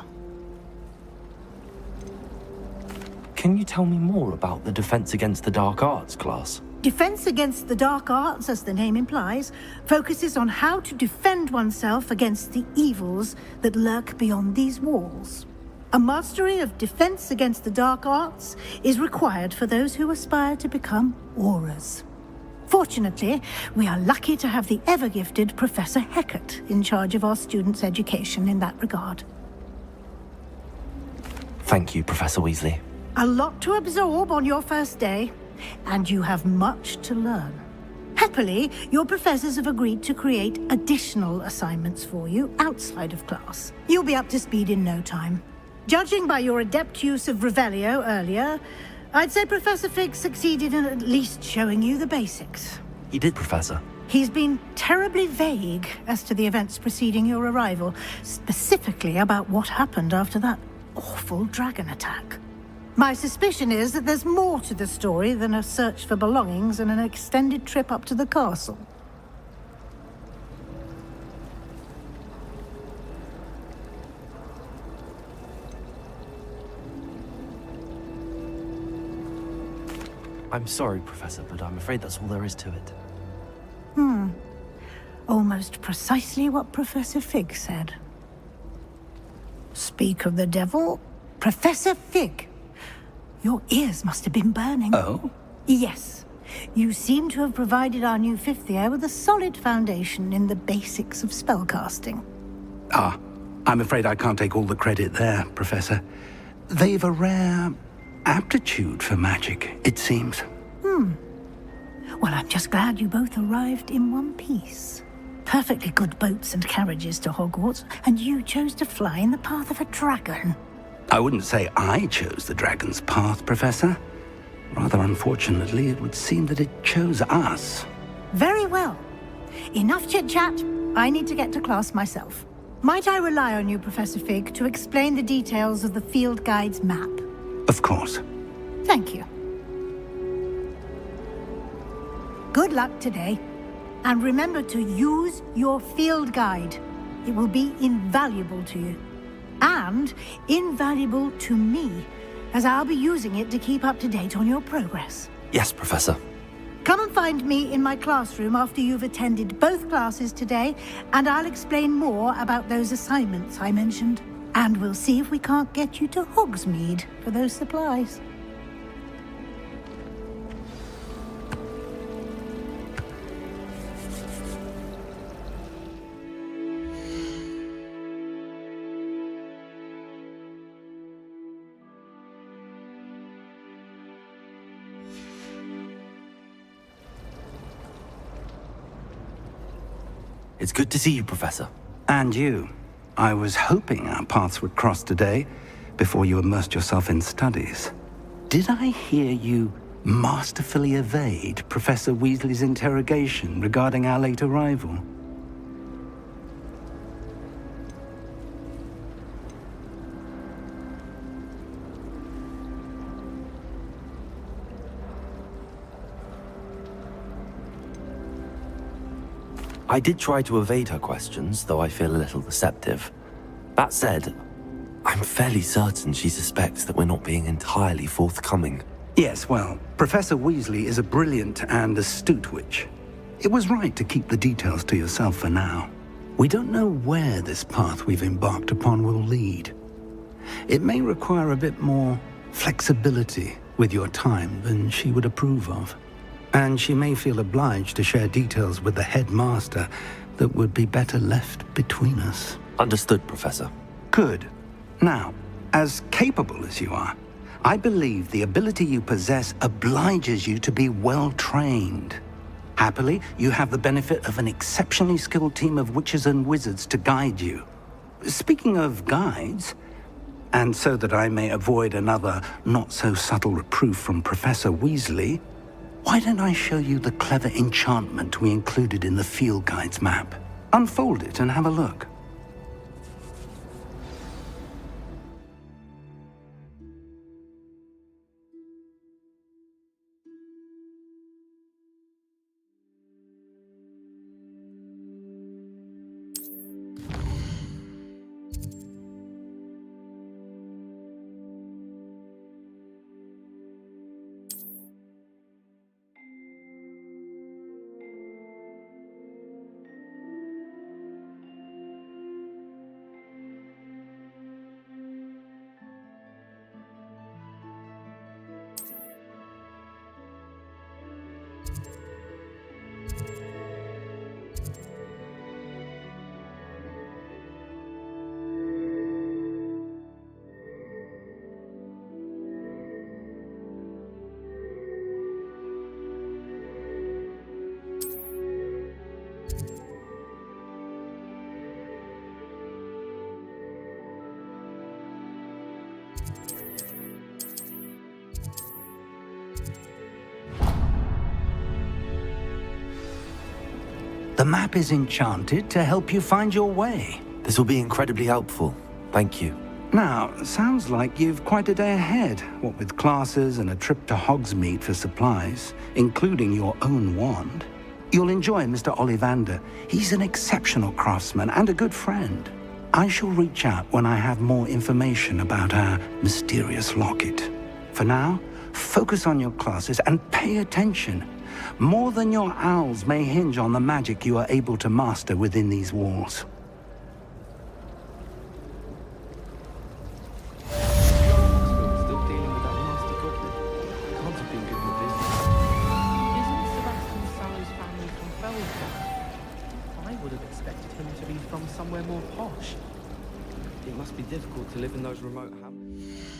Can you tell me more about the Defense Against the Dark Arts class?
Defense Against the Dark Arts, as the name implies, focuses on how to defend oneself against the evils that lurk beyond these walls. A mastery of Defense Against the Dark Arts is required for those who aspire to become auras. Fortunately, we are lucky to have the ever-gifted Professor Hecat in charge of our students' education in that regard.
Thank you, Professor Weasley.
A lot to absorb on your first day, and you have much to learn. Happily, your professors have agreed to create additional assignments for you outside of class. You'll be up to speed in no time. Judging by your adept use of Revelio earlier, I'd say Professor Fig succeeded in at least showing you the basics.
He did, Professor.
He's been terribly vague as to the events preceding your arrival, specifically about what happened after that awful dragon attack. My suspicion is that there's more to the story than a search for belongings and an extended trip up to the castle.
I'm sorry, Professor, but I'm afraid that's all there is to it.
Almost precisely what Professor Fig said. Speak of the devil, Professor Fig. Your ears must have been burning.
Oh?
Yes. You seem to have provided our new fifth year with a solid foundation in the basics of spellcasting.
Ah, I'm afraid I can't take all the credit there, Professor. They've a rare aptitude for magic, it seems.
Well, I'm just glad you both arrived in one piece. Perfectly good boats and carriages to Hogwarts, and you chose to fly in the path of a dragon.
I wouldn't say I chose the dragon's path, Professor. Rather unfortunately, it would seem that it chose us.
Very well. Enough chit-chat. I need to get to class myself. Might I rely on you, Professor Fig, to explain the details of the field guide's map?
Of course.
Thank you. Good luck today. And remember to use your field guide. It will be invaluable to you. And invaluable to me, as I'll be using it to keep up to date on your progress.
Yes, Professor.
Come and find me in my classroom after you've attended both classes today, and I'll explain more about those assignments I mentioned. And we'll see if we can't get you to Hogsmeade for those supplies.
It's good to see you, Professor.
And you. I was hoping our paths would cross today, before you immersed yourself in studies. Did I hear you masterfully evade Professor Weasley's interrogation regarding our late arrival?
I did try to evade her questions, though I feel a little deceptive. That said, I'm fairly certain she suspects that we're not being entirely forthcoming.
Yes, well, Professor Weasley is a brilliant and astute witch. It was right to keep the details to yourself for now. We don't know where this path we've embarked upon will lead. It may require a bit more flexibility with your time than she would approve of. And she may feel obliged to share details with the headmaster that would be better left between us.
Understood, Professor.
Good. Now, as capable as you are, I believe the ability you possess obliges you to be well-trained. Happily, you have the benefit of an exceptionally skilled team of witches and wizards to guide you. Speaking of guides, and so that I may avoid another not-so-subtle reproof from Professor Weasley, why don't I show you the clever enchantment we included in the field guide's map? Unfold it and have a look. The map is enchanted to help you find your way.
This will be incredibly helpful. Thank you.
Now, sounds like you've quite a day ahead, what with classes and a trip to Hogsmeade for supplies, including your own wand. You'll enjoy Mr. Ollivander. He's an exceptional craftsman and a good friend. I shall reach out when I have more information about our mysterious locket. For now, focus on your classes and pay attention. More than your owls may hinge on the magic you are able to master within these walls.
Still dealing with that nasty goblin. Can't have been given the business. Isn't Sebastian Sallow's family from Felstow? I would have expected him to be from somewhere more posh. It must be difficult to live in those remote hamlets.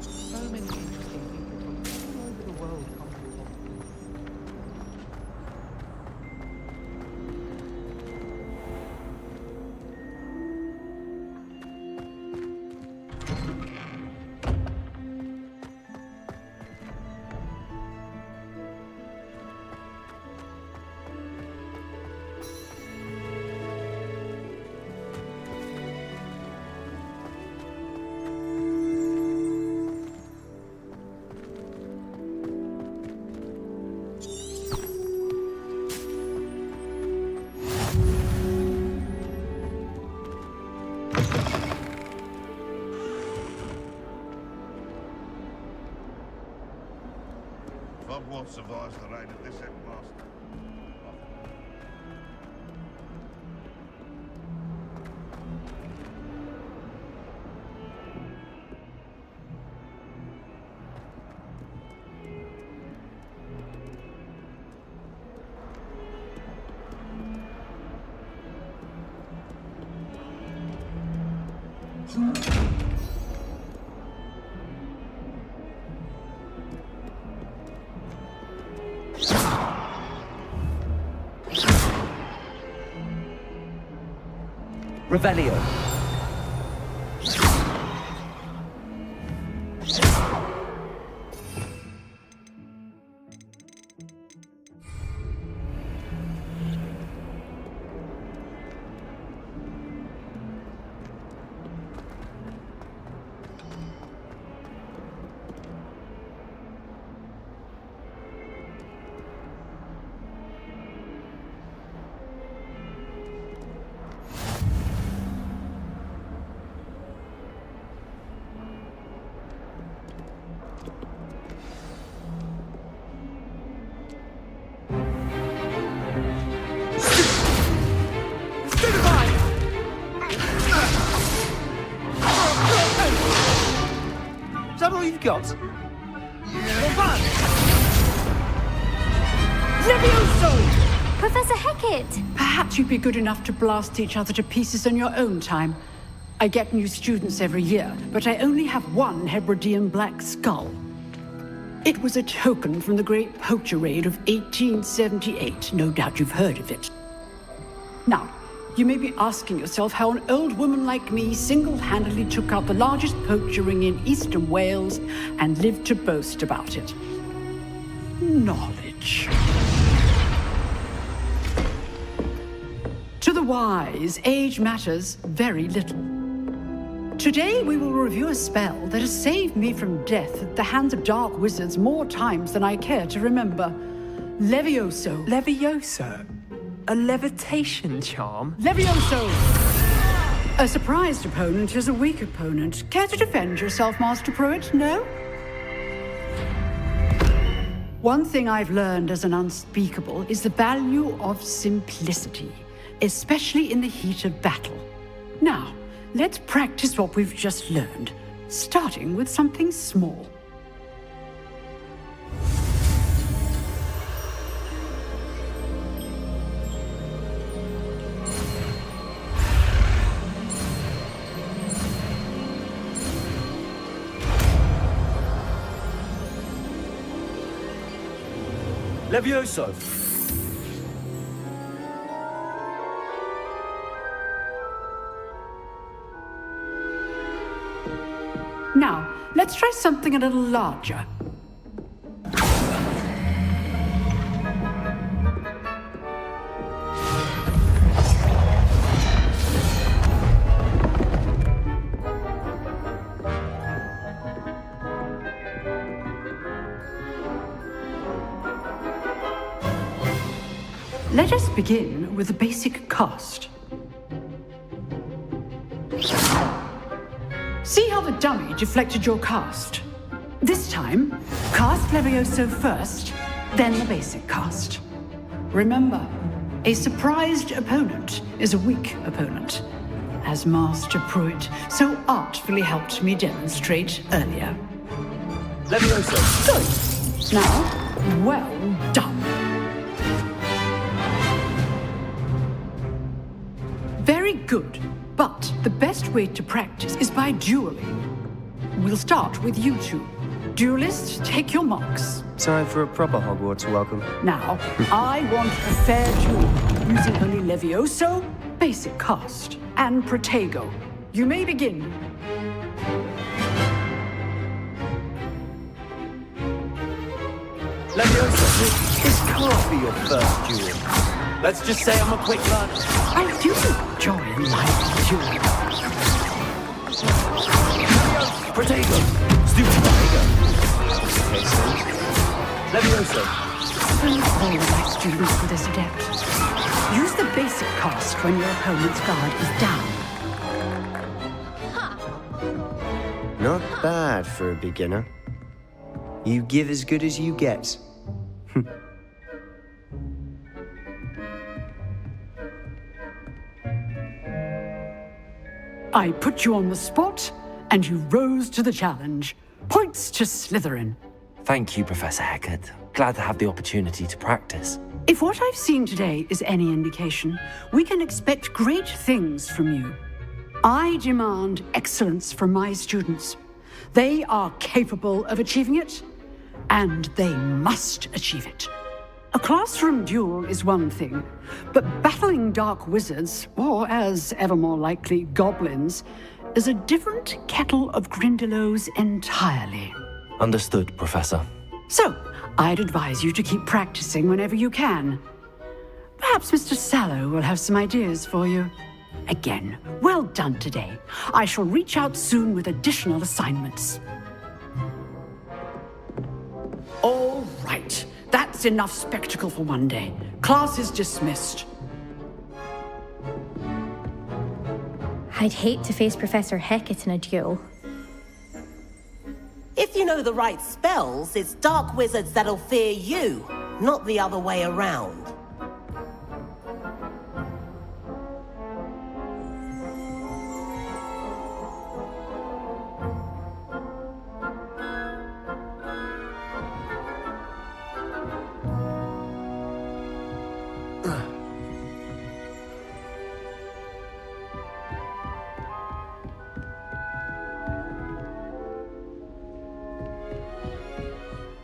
So many interesting people from all over the world come to Hogwarts.
Hogwarts survives the reign of this headmaster.
Revelio. Is that all you've got?
Levioso!
Professor Hecat!
Perhaps you'd be good enough to blast each other to pieces in your own time. I get new students every year, but I only have one Hebridean black skull. It was a token from the Great Poacher Raid of 1878. No doubt you've heard of it. Now, you may be asking yourself how an old woman like me single-handedly took out the largest poacher ring in eastern Wales and lived to boast about it. Knowledge. To the wise, age matters very little. Today we will review a spell that has saved me from death at the hands of dark wizards more times than I care to remember. Levioso.
Levioso? A levitation charm?
Levioso! A surprised opponent is a weak opponent. Care to defend yourself, Master Pruitt? No? One thing I've learned as an unspeakable is the value of simplicity, especially in the heat of battle. Now, let's practice what we've just learned, starting with something small.
Levioso!
Now, let's try something a little larger. Let us begin with the basic cast. See how the dummy deflected your cast? This time, cast Levioso first, then the basic cast. Remember, a surprised opponent is a weak opponent, as Master Pruitt so artfully helped me demonstrate earlier.
Levioso!
Good. Now, well done. Very good, but the best way to practice is by dueling. We'll start with you two. Duelists, take your marks.
Time for a proper Hogwarts welcome.
Now, I want a fair duel, using only Levioso, basic cast, and Protego. You may begin.
Levioso, this can't be your first duel. Let's just say I'm a quick learner.
I do enjoy a lively duel.
Protego! Stupid Protego! Levioso!
Don't all of my students with this adept. Use the basic cast when your opponent's guard is down.
Not bad for a beginner. You give as good as you get.
I put you on the spot, and you rose to the challenge. Points to Slytherin.
Thank you, Professor Hecat. Glad to have the opportunity to practice.
If what I've seen today is any indication, we can expect great things from you. I demand excellence from my students. They are capable of achieving it, and they must achieve it. A classroom duel is one thing, but battling dark wizards, or as ever more likely, goblins, is a different kettle of Grindylows entirely.
Understood, Professor.
So, I'd advise you to keep practicing whenever you can. Perhaps Mr. Sallow will have some ideas for you. Again, well done today. I shall reach out soon with additional assignments. All right. That's enough spectacle for one day. Class is dismissed.
I'd hate to face Professor Hecat in a duel.
If you know the right spells, it's dark wizards that'll fear you, not the other way around.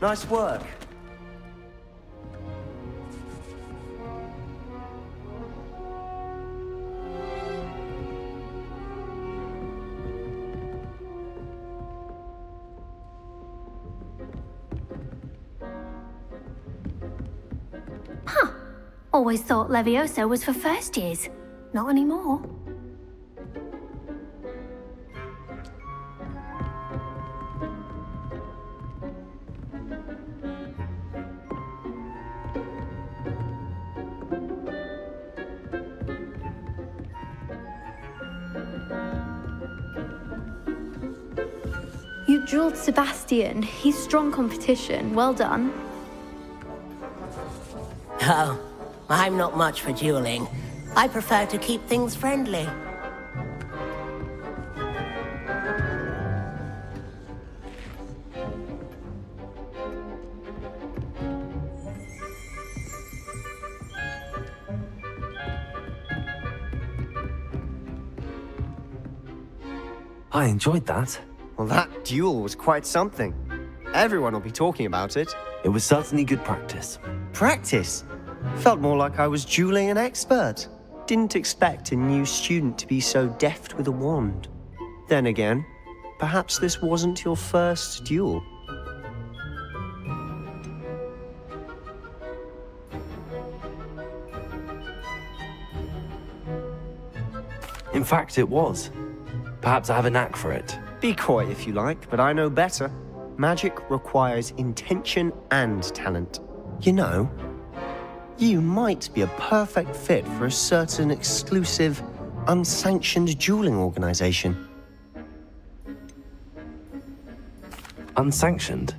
Nice work.
Always thought Levioso was for first years.
Not anymore. You drilled Sebastian. He's strong competition. Well done.
Oh, I'm not much for dueling. I prefer to keep things friendly.
I enjoyed that.
Well, that duel was quite something. Everyone will be talking about it.
It was certainly good practice.
Practice? Felt more like I was dueling an expert. Didn't expect a new student to be so deft with a wand. Then again, perhaps this wasn't your first duel.
In fact, it was. Perhaps I have a knack for it.
Be coy if you like, but I know better. Magic requires intention and talent. You know, you might be a perfect fit for a certain exclusive, unsanctioned dueling organization.
Unsanctioned?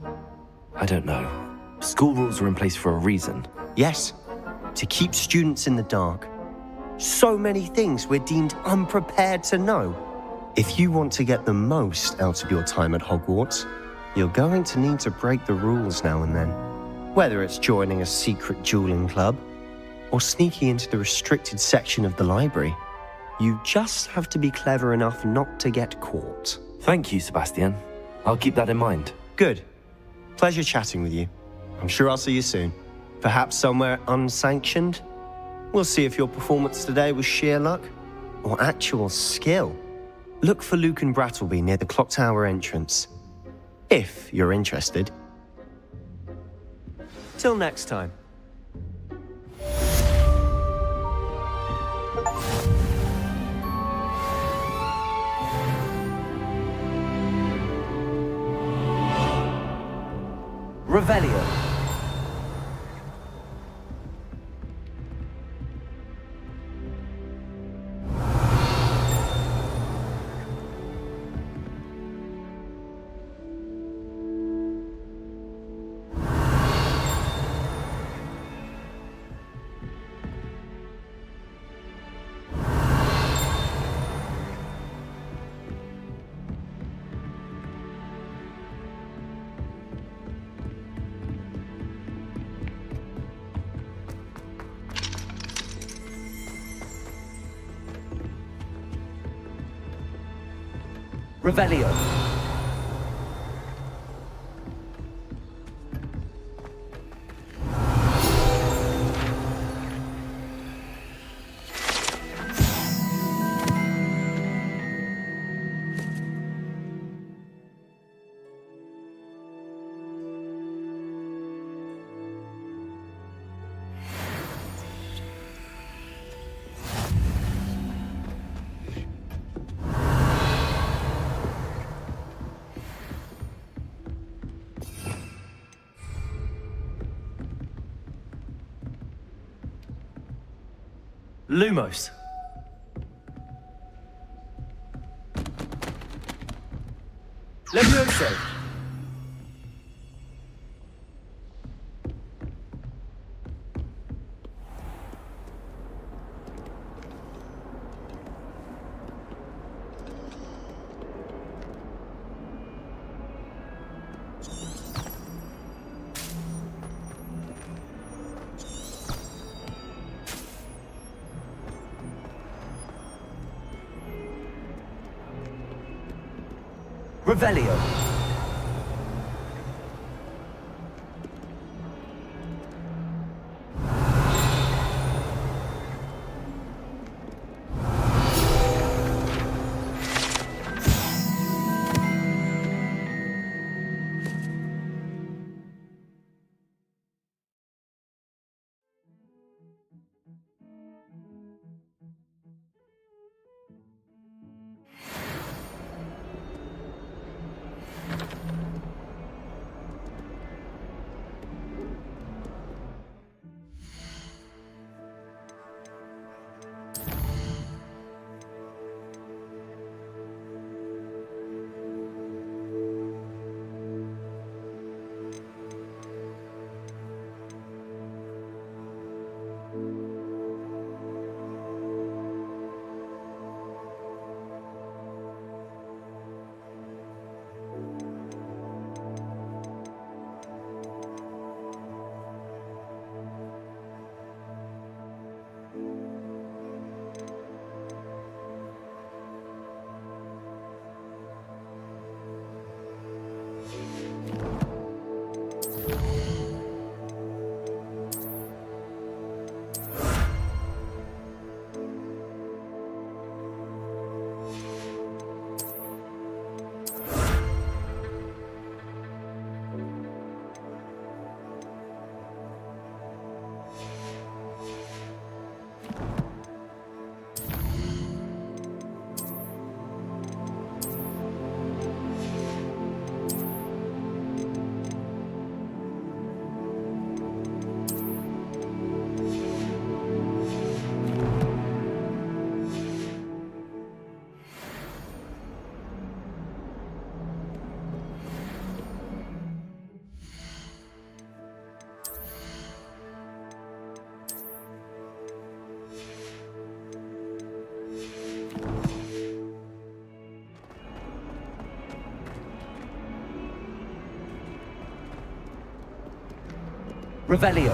I don't know. School rules are in place for a reason.
Yes, to keep students in the dark. So many things we're deemed unprepared to know. If you want to get the most out of your time at Hogwarts, you're going to need to break the rules now and then. Whether it's joining a secret dueling club or sneaking into the restricted section of the library, you just have to be clever enough not to get caught.
Thank you, Sebastian. I'll keep that in mind.
Good. Pleasure chatting with you. I'm sure I'll see you soon. Perhaps somewhere unsanctioned? We'll see if your performance today was sheer luck or actual skill. Look for Luke and Brattleby near the clock tower entrance, if you're interested. Till next time.
Revelio. Revelio. Lumos. Levioso. Revelio. Revelio.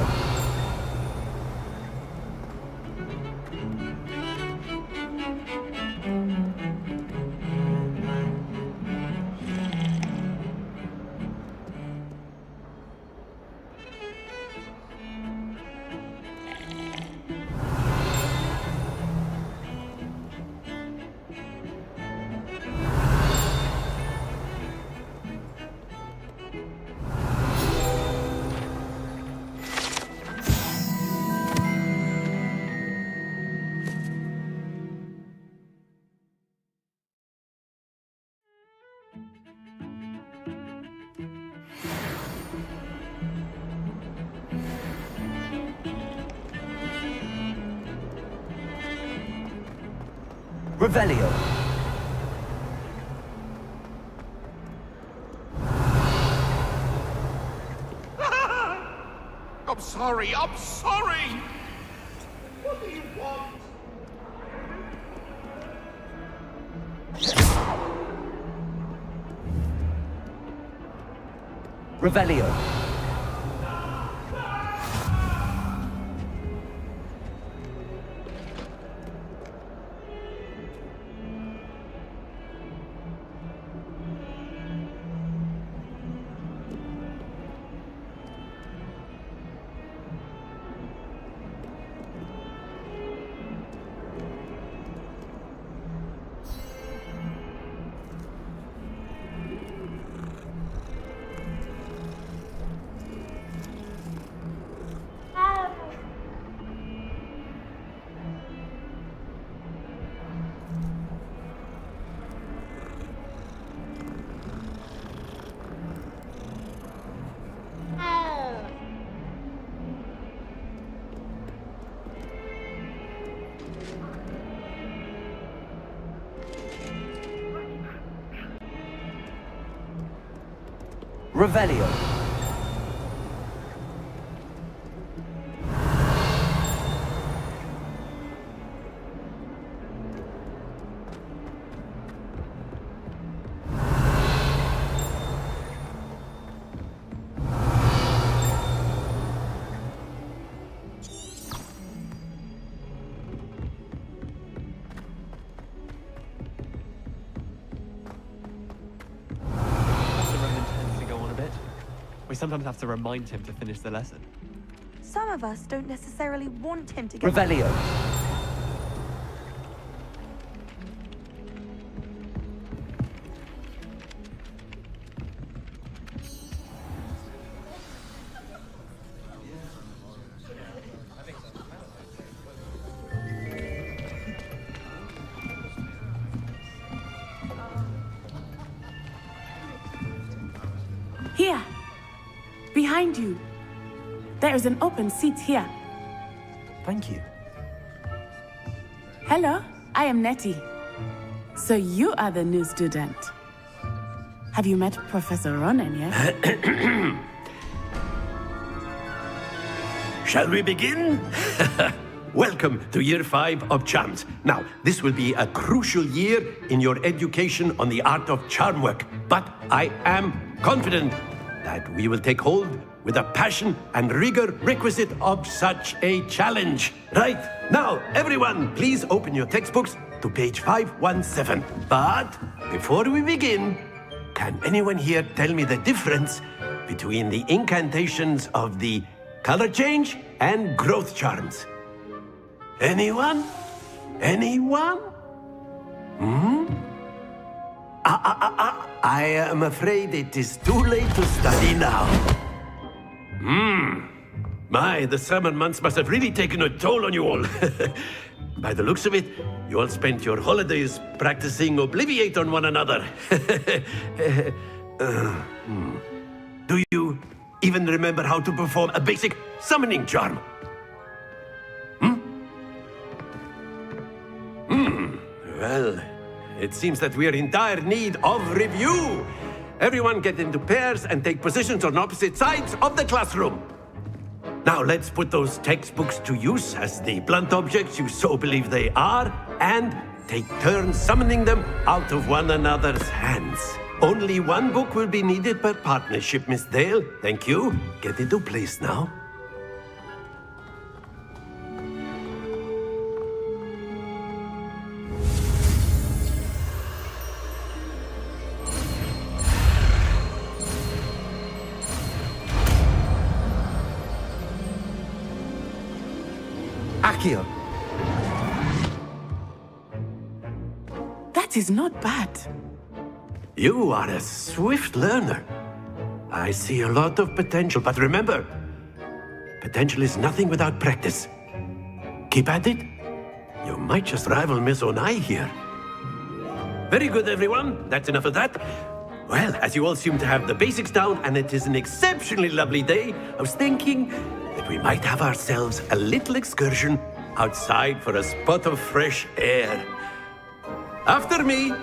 Revelio.
I'm sorry, I'm sorry! What do you want?
Revelio. Revelio.
We sometimes have to remind him to finish the lesson.
Some of us don't necessarily want him to get...
Revelio.
Here. Behind you. There is an open seat here.
Thank you.
Hello, I am Nettie. So you are the new student. Have you met Professor Ronan yet?
Shall we begin? Welcome to Year 5 of Charms. Now, this will be a crucial year in your education on the art of charm work, but I am confident that we will take hold with the passion and rigor requisite of such a challenge. Right, now, everyone, please open your textbooks to page 517. But before we begin, can anyone here tell me the difference between the incantations of the color change and growth charms? Anyone? Anyone? I am afraid it is too late to study now. My, the summer months must have really taken a toll on you all. By the looks of it, you all spent your holidays practicing Obliviate on one another. Do you even remember how to perform a basic summoning charm? Well, it seems that we are in dire need of review. Everyone get into pairs and take positions on opposite sides of the classroom. Now let's put those textbooks to use as the blunt objects you so believe they are, and take turns summoning them out of one another's hands. Only one book will be needed per partnership, Miss Dale. Thank you. Get into place now. Akio.
That is not bad.
You are a swift learner. I see a lot of potential, but remember, potential is nothing without practice. Keep at it. You might just rival Miss Onai here. Very good, everyone. That's enough of that. Well, as you all seem to have the basics down, and it is an exceptionally lovely day, I was thinking that we might have ourselves a little excursion outside for a spot of fresh air. After me.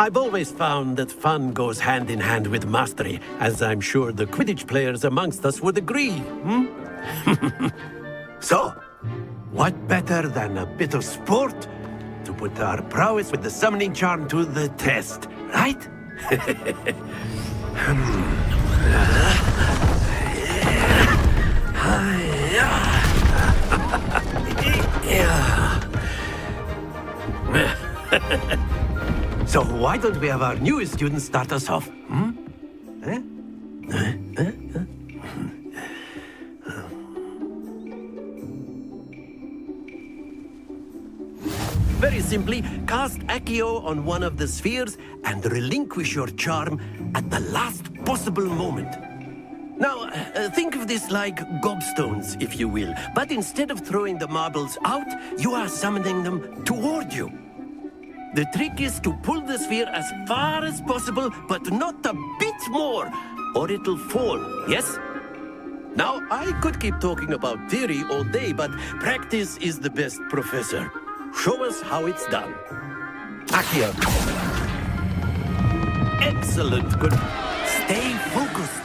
I've always found that fun goes hand in hand with mastery, as I'm sure the Quidditch players amongst us would agree. So, what better than a bit of sport to put our prowess with the summoning charm to the test, right? So why don't we have our newest student start us off? Very simply, cast Accio on one of the spheres and relinquish your charm at the last possible moment. Now, think of this like gobstones, if you will. But instead of throwing the marbles out, you are summoning them toward you. The trick is to pull the sphere as far as possible, but not a bit more, or it'll fall, yes? Now, I could keep talking about theory all day, but practice is the best professor. Show us how it's done. Accio. Excellent. Good. Stay focused.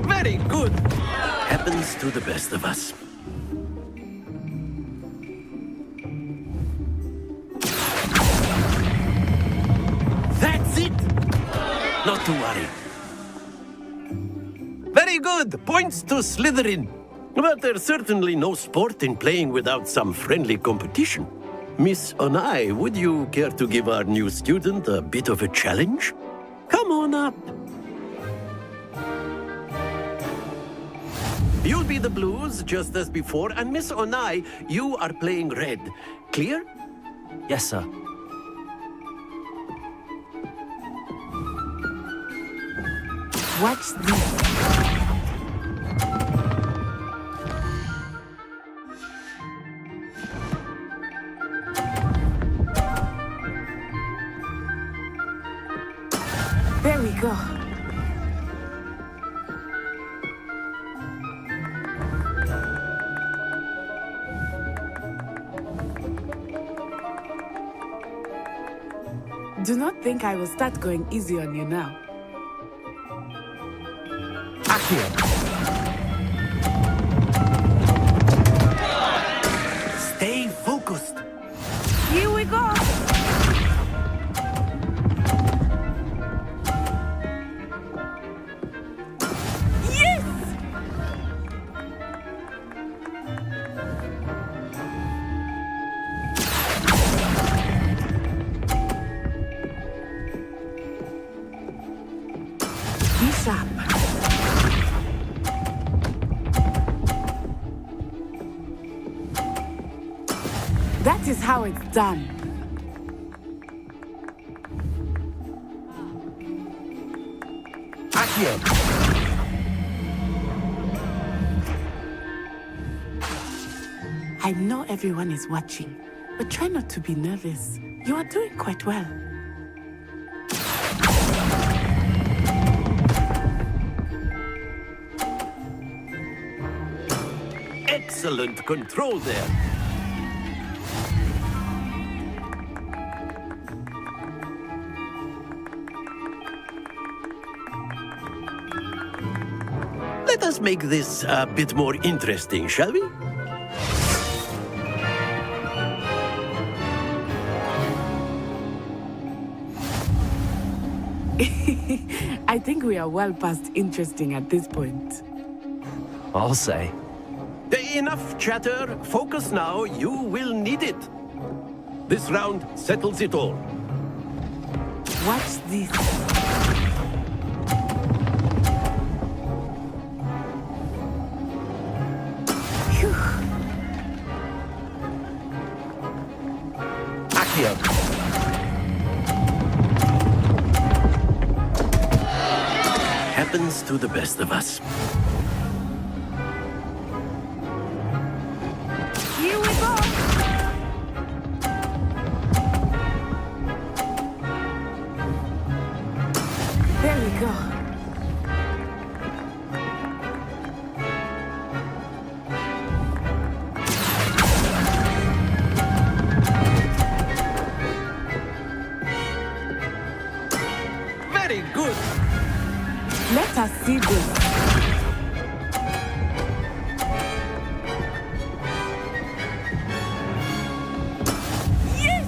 Very good. Happens to the best of us. That's it. Not to worry. Very good. Points to Slytherin. But there's certainly no sport in playing without some friendly competition. Miss Onai, would you care to give our new student a bit of a challenge? Come on up. You'll be the blues, just as before, and Miss Onai, you are playing red. Clear?
Yes, sir.
Watch this. There we go. Do not think I will start going easy on you now.
Accio. Stay focused.
Here we go. Yes! Be sharp. That is how it's done.
Accio.
I know everyone is watching, but try not to be nervous. You are doing quite well.
Excellent control there. Let us make this a bit more interesting, shall we?
I think we are well past interesting at this point.
I'll say.
Enough chatter. Focus now. You will need it. This round settles it all.
Watch this. Phew.
Accio.
Happens to the best of us.
Here we go. There we go.
Very good.
Let us see this. Yes!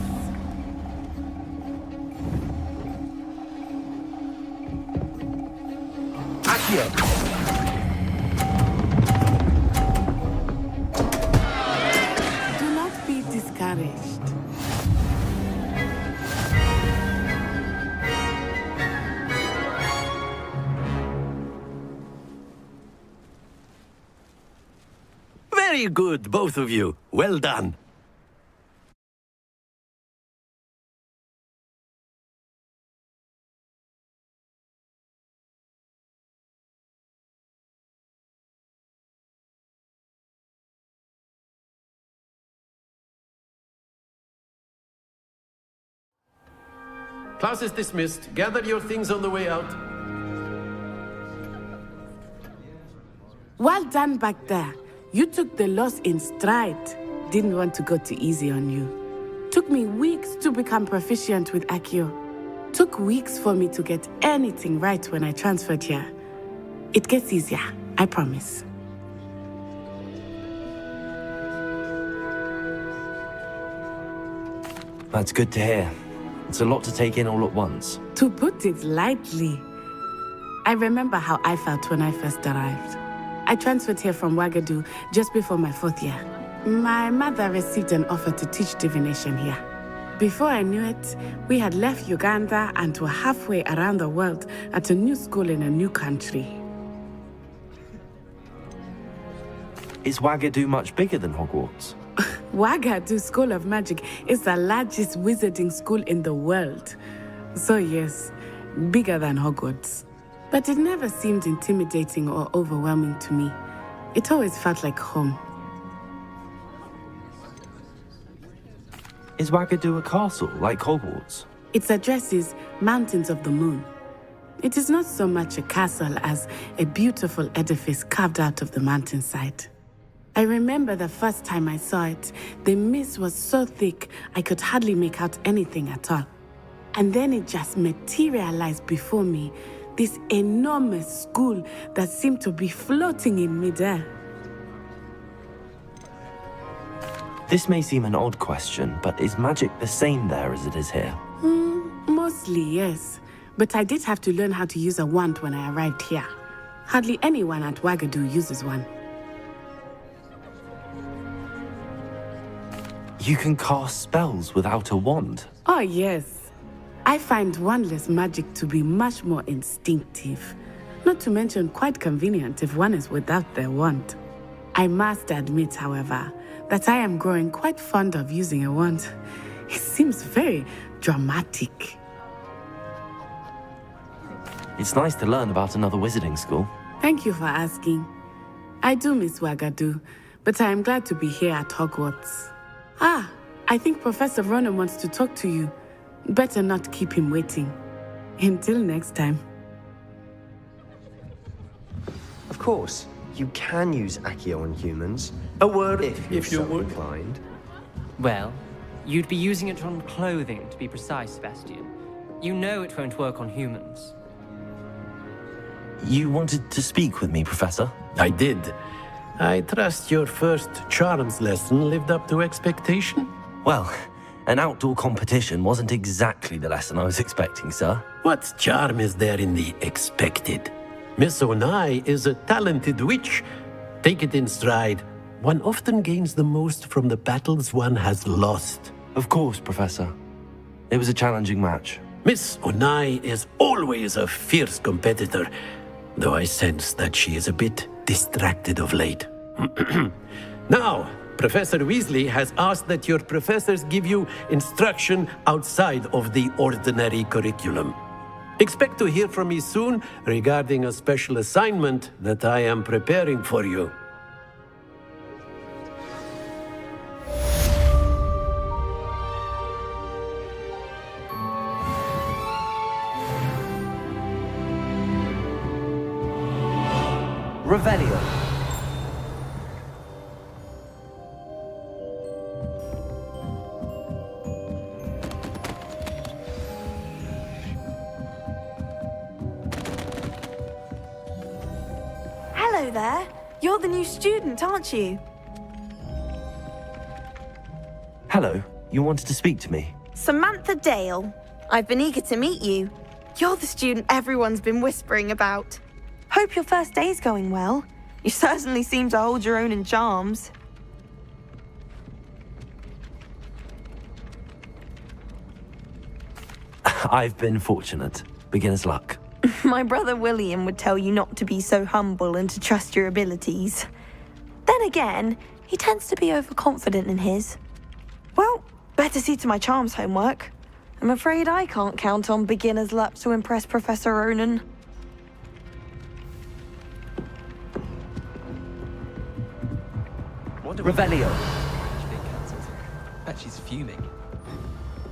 Accio.
Do not be discouraged.
Very good, both of you. Well done.
Class is dismissed. Gather your things on the way out.
Well done back there. You took the loss in stride. Didn't want to go too easy on you. Took me weeks to become proficient with Accio. Took weeks for me to get anything right when I transferred here. It gets easier, I promise.
That's good to hear. It's a lot to take in all at once.
To put it lightly, I remember how I felt when I first arrived. I transferred here from Ouagadougou just before my 4th year. My mother received an offer to teach divination here. Before I knew it, we had left Uganda and were halfway around the world at a new school in a new country.
Is Ouagadougou much bigger than Hogwarts?
Ouagadougou School of Magic is the largest wizarding school in the world. So yes, bigger than Hogwarts. But it never seemed intimidating or overwhelming to me. It always felt like home.
Is Ouagadougou a castle like Hogwarts?
Its address is Mountains of the Moon. It is not so much a castle as a beautiful edifice carved out of the mountainside. I remember the first time I saw it, the mist was so thick I could hardly make out anything at all. And then it just materialized before me, this enormous school that seemed to be floating in midair.
This may seem an odd question, but is magic the same there as it is here?
Mostly, yes. But I did have to learn how to use a wand when I arrived here. Hardly anyone at Ouagadougou uses one.
You can cast spells without a wand?
Oh, yes. I find wandless magic to be much more instinctive. Not to mention quite convenient if one is without their wand. I must admit, however, that I am growing quite fond of using a wand. It seems very dramatic.
It's nice to learn about another wizarding school.
Thank you for asking. I do miss Ouagadougou, but I am glad to be here at Hogwarts. Ah, I think Professor Ronan wants to talk to you. Better not keep him waiting. Until next time.
Of course, you can use Accio on humans. A word if you're so inclined.
Well, you'd be using it on clothing, to be precise, Sebastian. You know it won't work on humans.
You wanted to speak with me, Professor?
I did. I trust your first charms lesson lived up to expectation?
Well, an outdoor competition wasn't exactly the lesson I was expecting, sir.
What charm is there in the expected? Miss Onai is a talented witch. Take it in stride. One often gains the most from the battles one has lost.
Of course, Professor. It was a challenging match.
Miss Onai is always a fierce competitor, though I sense that she is a bit distracted of late. Now, Professor Weasley has asked that your professors give you instruction outside of the ordinary curriculum. Expect to hear from me soon regarding a special assignment that I am preparing for you.
Revelio.
Hello there. You're the new student, aren't you?
Hello. You wanted to speak to me?
Samantha Dale. I've been eager to meet you. You're the student everyone's been whispering about. Hope your first day's going well. You certainly seem to hold your own in charms.
I've been fortunate. Beginner's luck.
My brother William would tell you not to be so humble and to trust your abilities. Then again, he tends to be overconfident in his. Well, better see to my charms homework. I'm afraid I can't count on beginner's luck to impress Professor Ronan.
Revelio.
Bet she's fuming.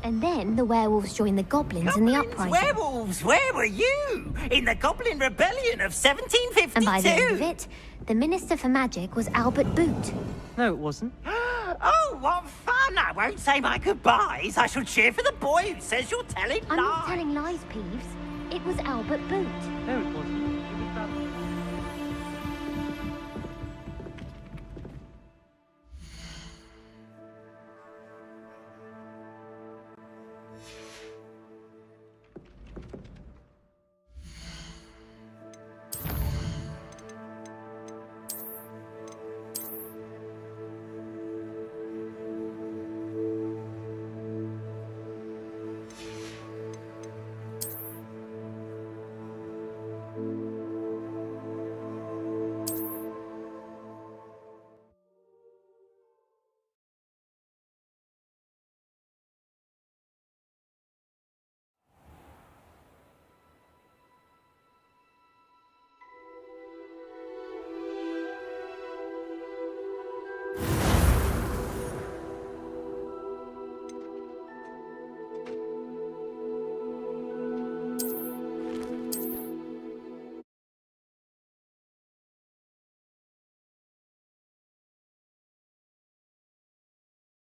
And then the werewolves joined the goblins in the uprising.
Werewolves, where were you? In the Goblin Rebellion of 1752?
And by the end of it, the Minister for Magic was Albert Boot.
No, it wasn't.
Oh, what fun! I won't say my goodbyes. I shall cheer for the boy who says you're telling lies.
I'm not telling lies, Peeves. It was Albert Boot.
No, it wasn't. It was